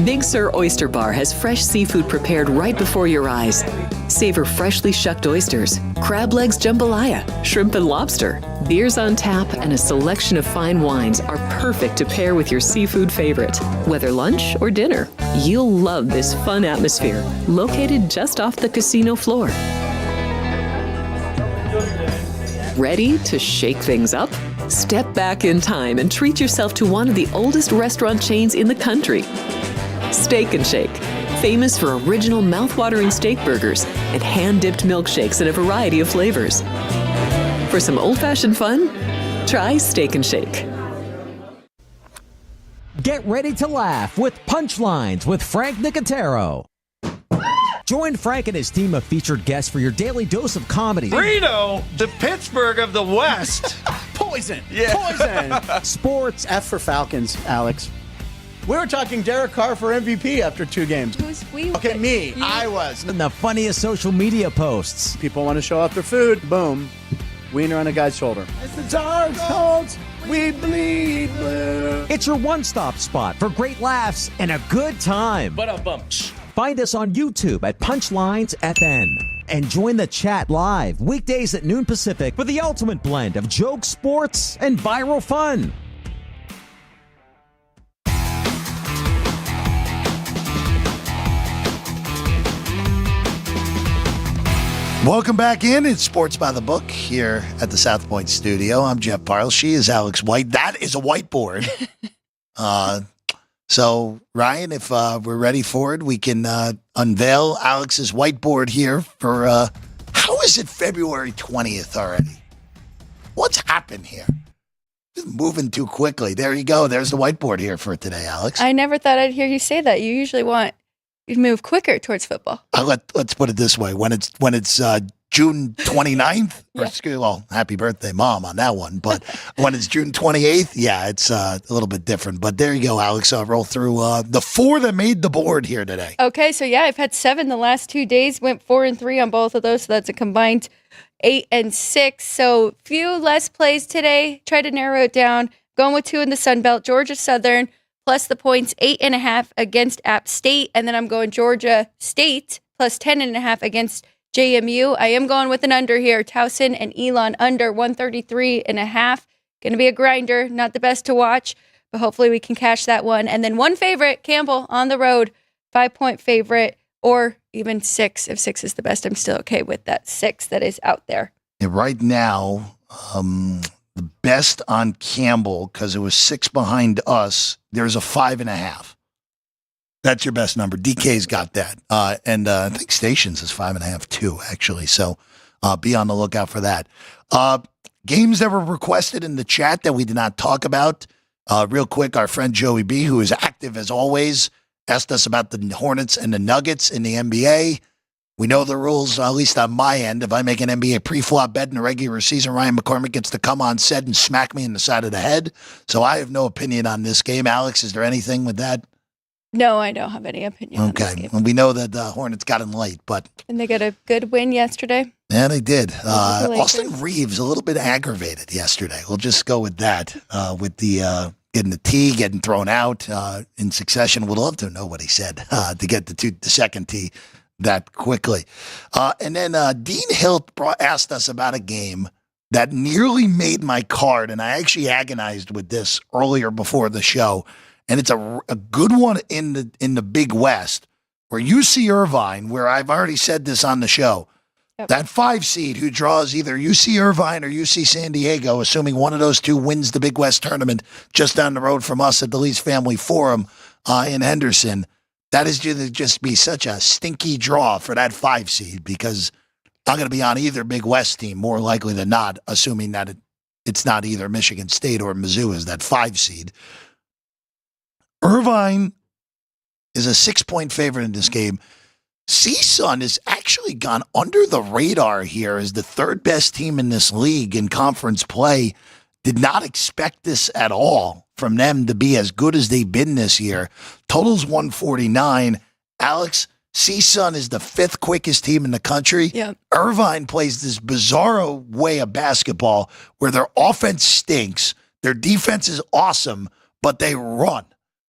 Big Sur Oyster Bar has fresh seafood prepared right before your eyes. Savor freshly shucked oysters, crab legs jambalaya, shrimp and lobster. Beers on tap and a selection of fine wines are perfect to pair with your seafood favorite. Whether lunch or dinner, you'll love this fun atmosphere, located just off the casino floor. Ready to shake things up? Step back in time and treat yourself to one of the oldest restaurant chains in the country. Steak and Shake, famous for original mouth-watering steak burgers and hand-dipped milkshakes in a variety of flavors. For some old-fashioned fun, try Steak and Shake. Get ready to laugh with Punchlines with Frank Nicotero. Join Frank and his team of featured guests for your daily dose of comedy. Reno, the Pittsburgh of the West. Poison. Yeah. Poison. Sports. F for Falcons, Alex. We were talking Derek Carr for MVP after 2 games. Okay, me. I was. And the funniest social media posts. People want to show off their food. Boom. Wiener on a guy's shoulder. It's the dark tones. We bleed blue. It's your one-stop spot for great laughs and a good time. Find us on YouTube at Punchlines FN. And join the chat live weekdays at noon Pacific for the ultimate blend of jokes, sports, and viral fun. Welcome back in. It's Sports by the Book here at the South Point studio. I'm Jeff Parles. She is Alex White. That is a whiteboard. So, Ryan, if we're ready for it, we can unveil Alex's whiteboard here for, how is it February 20th already? What's happened here? Just moving too quickly. There you go. There's the whiteboard here for today, Alex. I never thought I'd hear you say that. You usually you'd move quicker towards football. Let's put it this way. When it's June 29th, well, happy birthday, Mom, on that one. But when it's June 28th, yeah, it's a little bit different. But there you go, Alex. I'll roll through the 4 that made the board here today. Okay, so yeah, I've had 7 the last 2 days. Went 4 and 3 on both of those, so that's a combined 8 and 6. So few less plays today. Try to narrow it down. Going with 2 in the Sun Belt, Georgia Southern, plus the points, 8.5 against App State. And then I'm going Georgia State, plus 10.5 against JMU. I am going with an under here. Towson and Elon under 133.5. Going to be a grinder. Not the best to watch, but hopefully we can cash that one. And then one favorite, Campbell on the road, 5-point favorite, or even 6. If 6 is the best, I'm still okay with that 6 that is out there. Yeah, right now, the best on Campbell, because it was 6 behind us, there's a 5.5. That's your best number. DK's got that. And I think Stations is 5.5 too, actually. So be on the lookout for that. Games that were requested in the chat that we did not talk about. Real quick, our friend Joey B., who is active as always, asked us about the Hornets and the Nuggets in the NBA. We know the rules, at least on my end. If I make an NBA pre-flop bet in the regular season, Ryan McCormick gets to come on set and smack me in the side of the head. So I have no opinion on this game. Alex, is there anything with that? No, I don't have any opinion on this game. Well, we know that the Hornets got in late, but... And they got a good win yesterday. Yeah, they did. Austin Reeves, a little bit aggravated yesterday. We'll just go with that. With the getting the tee, getting thrown out in succession. We'd love to know what he said to get the second tee that quickly. And then Dean Hilt asked us about a game that nearly made my card, and I actually agonized with this earlier before the show, and it's a good one in the Big West, where UC Irvine, where I've already said this on the show, that 5 seed who draws either UC Irvine or UC San Diego, assuming one of those two wins the Big West tournament just down the road from us at the Lee's Family Forum in Henderson, that is going to just be such a stinky draw for that 5 seed, because I'm going to be on either Big West team, more likely than not, assuming that it's not either Michigan State or Mizzou as that 5 seed. Irvine is a 6-point favorite in this game. CSUN has actually gone under the radar here as the 3rd best team in this league in conference play. Did not expect this at all from them to be as good as they've been this year. Total's 149. Alex, CSUN is the 5th quickest team in the country. Yep. Irvine plays this bizarro way of basketball where their offense stinks, their defense is awesome, but they run.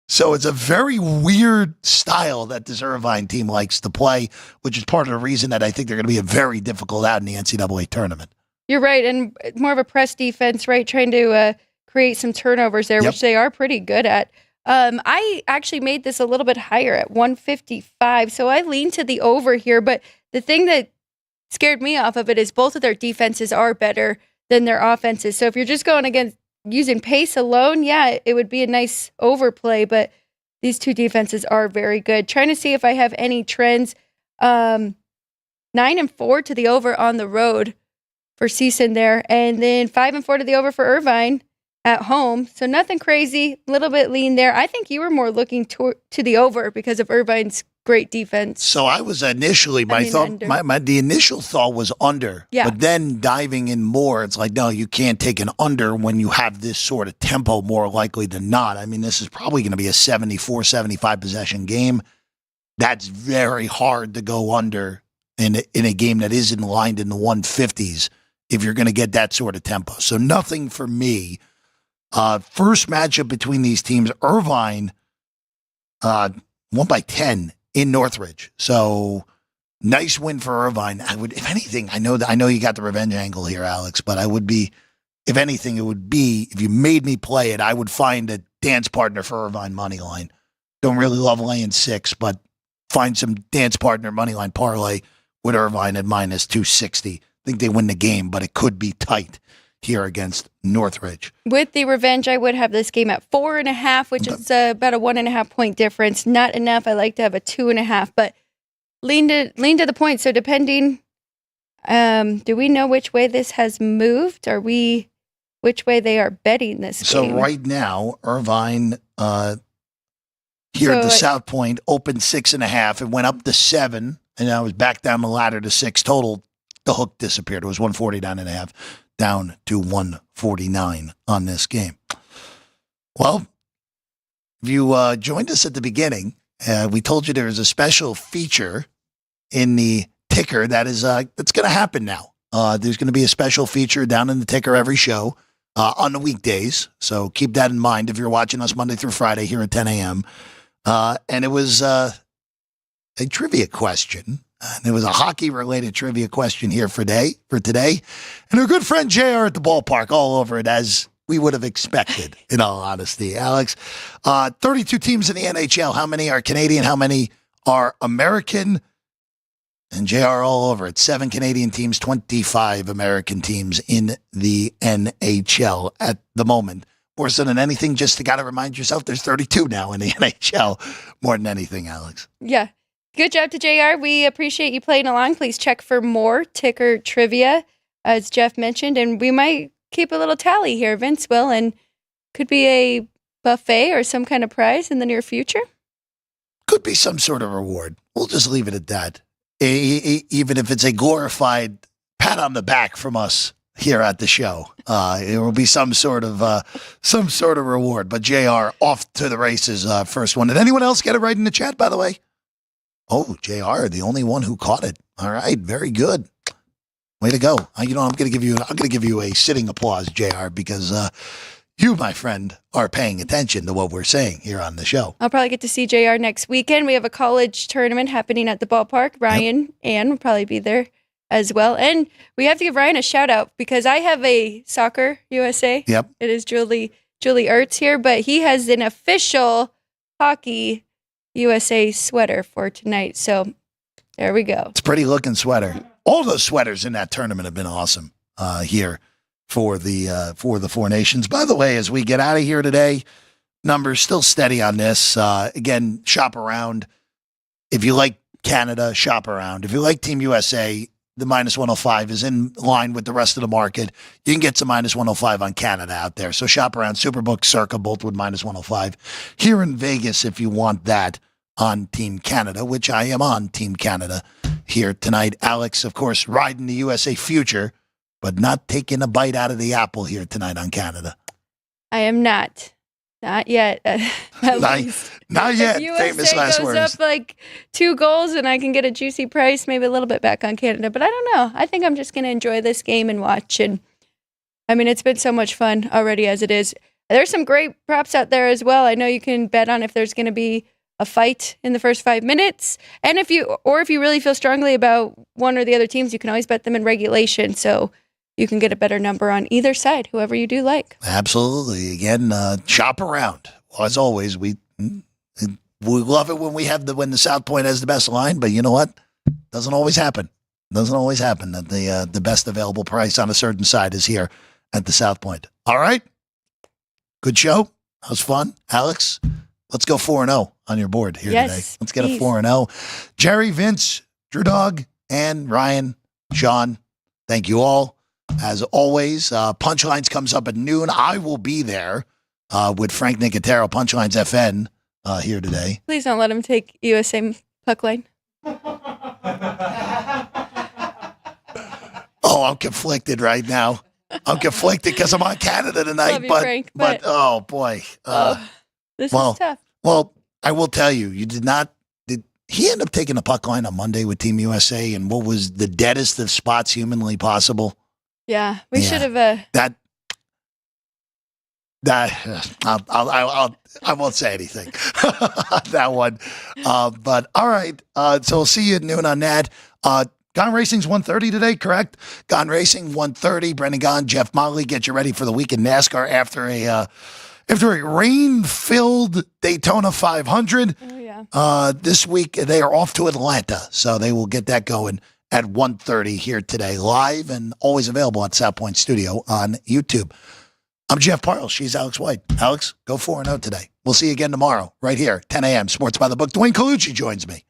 So it's a very weird style that this Irvine team likes to play, which is part of the reason that I think they're going to be a very difficult out in the NCAA tournament. You're right, and more of a press defense, right? Trying to create some turnovers there, which they are pretty good at. I actually made this a little bit higher at 155, so I leaned to the over here. But the thing that scared me off of it is both of their defenses are better than their offenses. So if you're just going against using pace alone, yeah, it would be a nice overplay. But these two defenses are very good. Trying to see if I have any trends. 9-4 to the over on the road for CSUN there, and then 5-4 to the over for Irvine at home. So nothing crazy, a little bit lean there. I think you were more looking to the over because of Irvine's great defense. So I was initially, the initial thought was under, but then diving in more, it's like, no, you can't take an under when you have this sort of tempo more likely than not. I mean, this is probably going to be a 74, 75 possession game. That's very hard to go under in a game that isn't lined in the 150s if you're going to get that sort of tempo. So nothing for me. First matchup between these teams, Irvine won by 10 in Northridge. So nice win for Irvine. I would, if anything, I know you got the revenge angle here, Alex, but I would be, if anything, it would be, if you made me play it, I would find a dance partner for Irvine money line. Don't really love laying 6, but find some dance partner money line parlay with Irvine at minus 260. I think they win the game, but it could be tight here against Northridge. With the revenge, I would have this game at 4.5, which is about a 1.5 point difference. Not enough. I like to have a 2.5, but lean to the point. So depending, do we know which way this has moved? Which way they are betting this game? So right now, Irvine here at the South Point opened 6.5. It went up to 7, and I was back down the ladder to 6 total. The hook disappeared. It was 149.5. Down to 149 on this game. Well, if you joined us at the beginning, we told you there is a special feature in the ticker that's going to happen now. There's going to be a special feature down in the ticker every show on the weekdays. So keep that in mind if you're watching us Monday through Friday here at 10 a.m. And it was a trivia question. And there was a hockey-related trivia question here for today. And our good friend JR at the ballpark all over it, as we would have expected, in all honesty. Alex, 32 teams in the NHL. How many are Canadian? How many are American? And JR all over it. 7 Canadian teams, 25 American teams in the NHL at the moment. More so than anything, just to got to remind yourself there's 32 now in the NHL. More than anything, Alex. Yeah. Good job to JR. We appreciate you playing along. Please check for more ticker trivia, as Jeff mentioned, and we might keep a little tally here. Vince will, and could be a buffet or some kind of prize in the near future. Could be some sort of reward. We'll just leave it at that. Even if it's a glorified pat on the back from us here at the show, it will be some sort of reward. But JR off to the races. First one. Did anyone else get it right in the chat? By the way. Oh, JR, the only one who caught it. All right, very good. Way to go. I'm going to give you a sitting applause, JR, because you, my friend, are paying attention to what we're saying here on the show. I'll probably get to see JR next weekend. We have a college tournament happening at the ballpark. Ryan and will probably be there as well. And we have to give Ryan a shout out because I have a Soccer USA. Yep. It is Julie Ertz here, but he has an official Hockey USA sweater for tonight. So there we go. It's a pretty looking sweater. All those sweaters in that tournament have been awesome here for the Four Nations. By the way, as we get out of here today, numbers still steady on this. Again, shop around. If you like Canada, shop around. If you like Team USA, the minus 105 is in line with the rest of the market. You can get some minus 105 on Canada out there. So shop around. Superbook, Circa, both with minus 105. Here in Vegas, if you want that on Team Canada, which I am on Team Canada here tonight. Alex, of course, riding the USA future, but not taking a bite out of the apple here tonight on Canada. I am not. Not yet. Not yet. Famous last goes words. Up like 2 goals and I can get a juicy price, maybe a little bit back on Canada. But I don't know. I think I'm just going to enjoy this game and watch. And I mean, it's been so much fun already as it is. There's some great props out there as well. I know you can bet on if there's going to be a fight in the first 5 minutes. And if you really feel strongly about one or the other teams, you can always bet them in regulation. So you can get a better number on either side, whoever you do like. Absolutely. Again, shop around. Well, as always, we love it when the South Point has the best line, but you know what? Doesn't always happen. Doesn't always happen that the best available price on a certain side is here at the South Point. All right. Good show. That was fun. Alex, let's go 4-0 on your board here today. Let's get a 4-0. Jerry, Vince, Drew Dog, and Ryan, Sean, thank you all. As always, Punchlines comes up at noon. I will be there with Frank Nicotero, Punchlines FN, here today. Please don't let him take USA puck line. Oh, I'm conflicted right now. I'm conflicted because I'm on Canada tonight. Love you, Frank, but oh boy, this is tough. Well, I will tell you, Did he end up taking the puck line on Monday with Team USA, and what was the deadest of spots humanly possible? Yeah, we should have. I won't say anything that one. But all right. So we'll see you at noon on that. Gone Racing's 1:30 today, correct? Gone Racing 1:30. Brendan Gone, Jeff Motley, get you ready for the week in NASCAR after a rain-filled Daytona 500. Oh yeah. This week they are off to Atlanta, so they will get that going at 1:30 here today, live and always available at South Point Studio on YouTube. I'm Jeff Parles. She's Alex White. Alex, go 4-0 today. We'll see you again tomorrow, right here, 10 a.m. Sports by the Book. Dwayne Colucci joins me.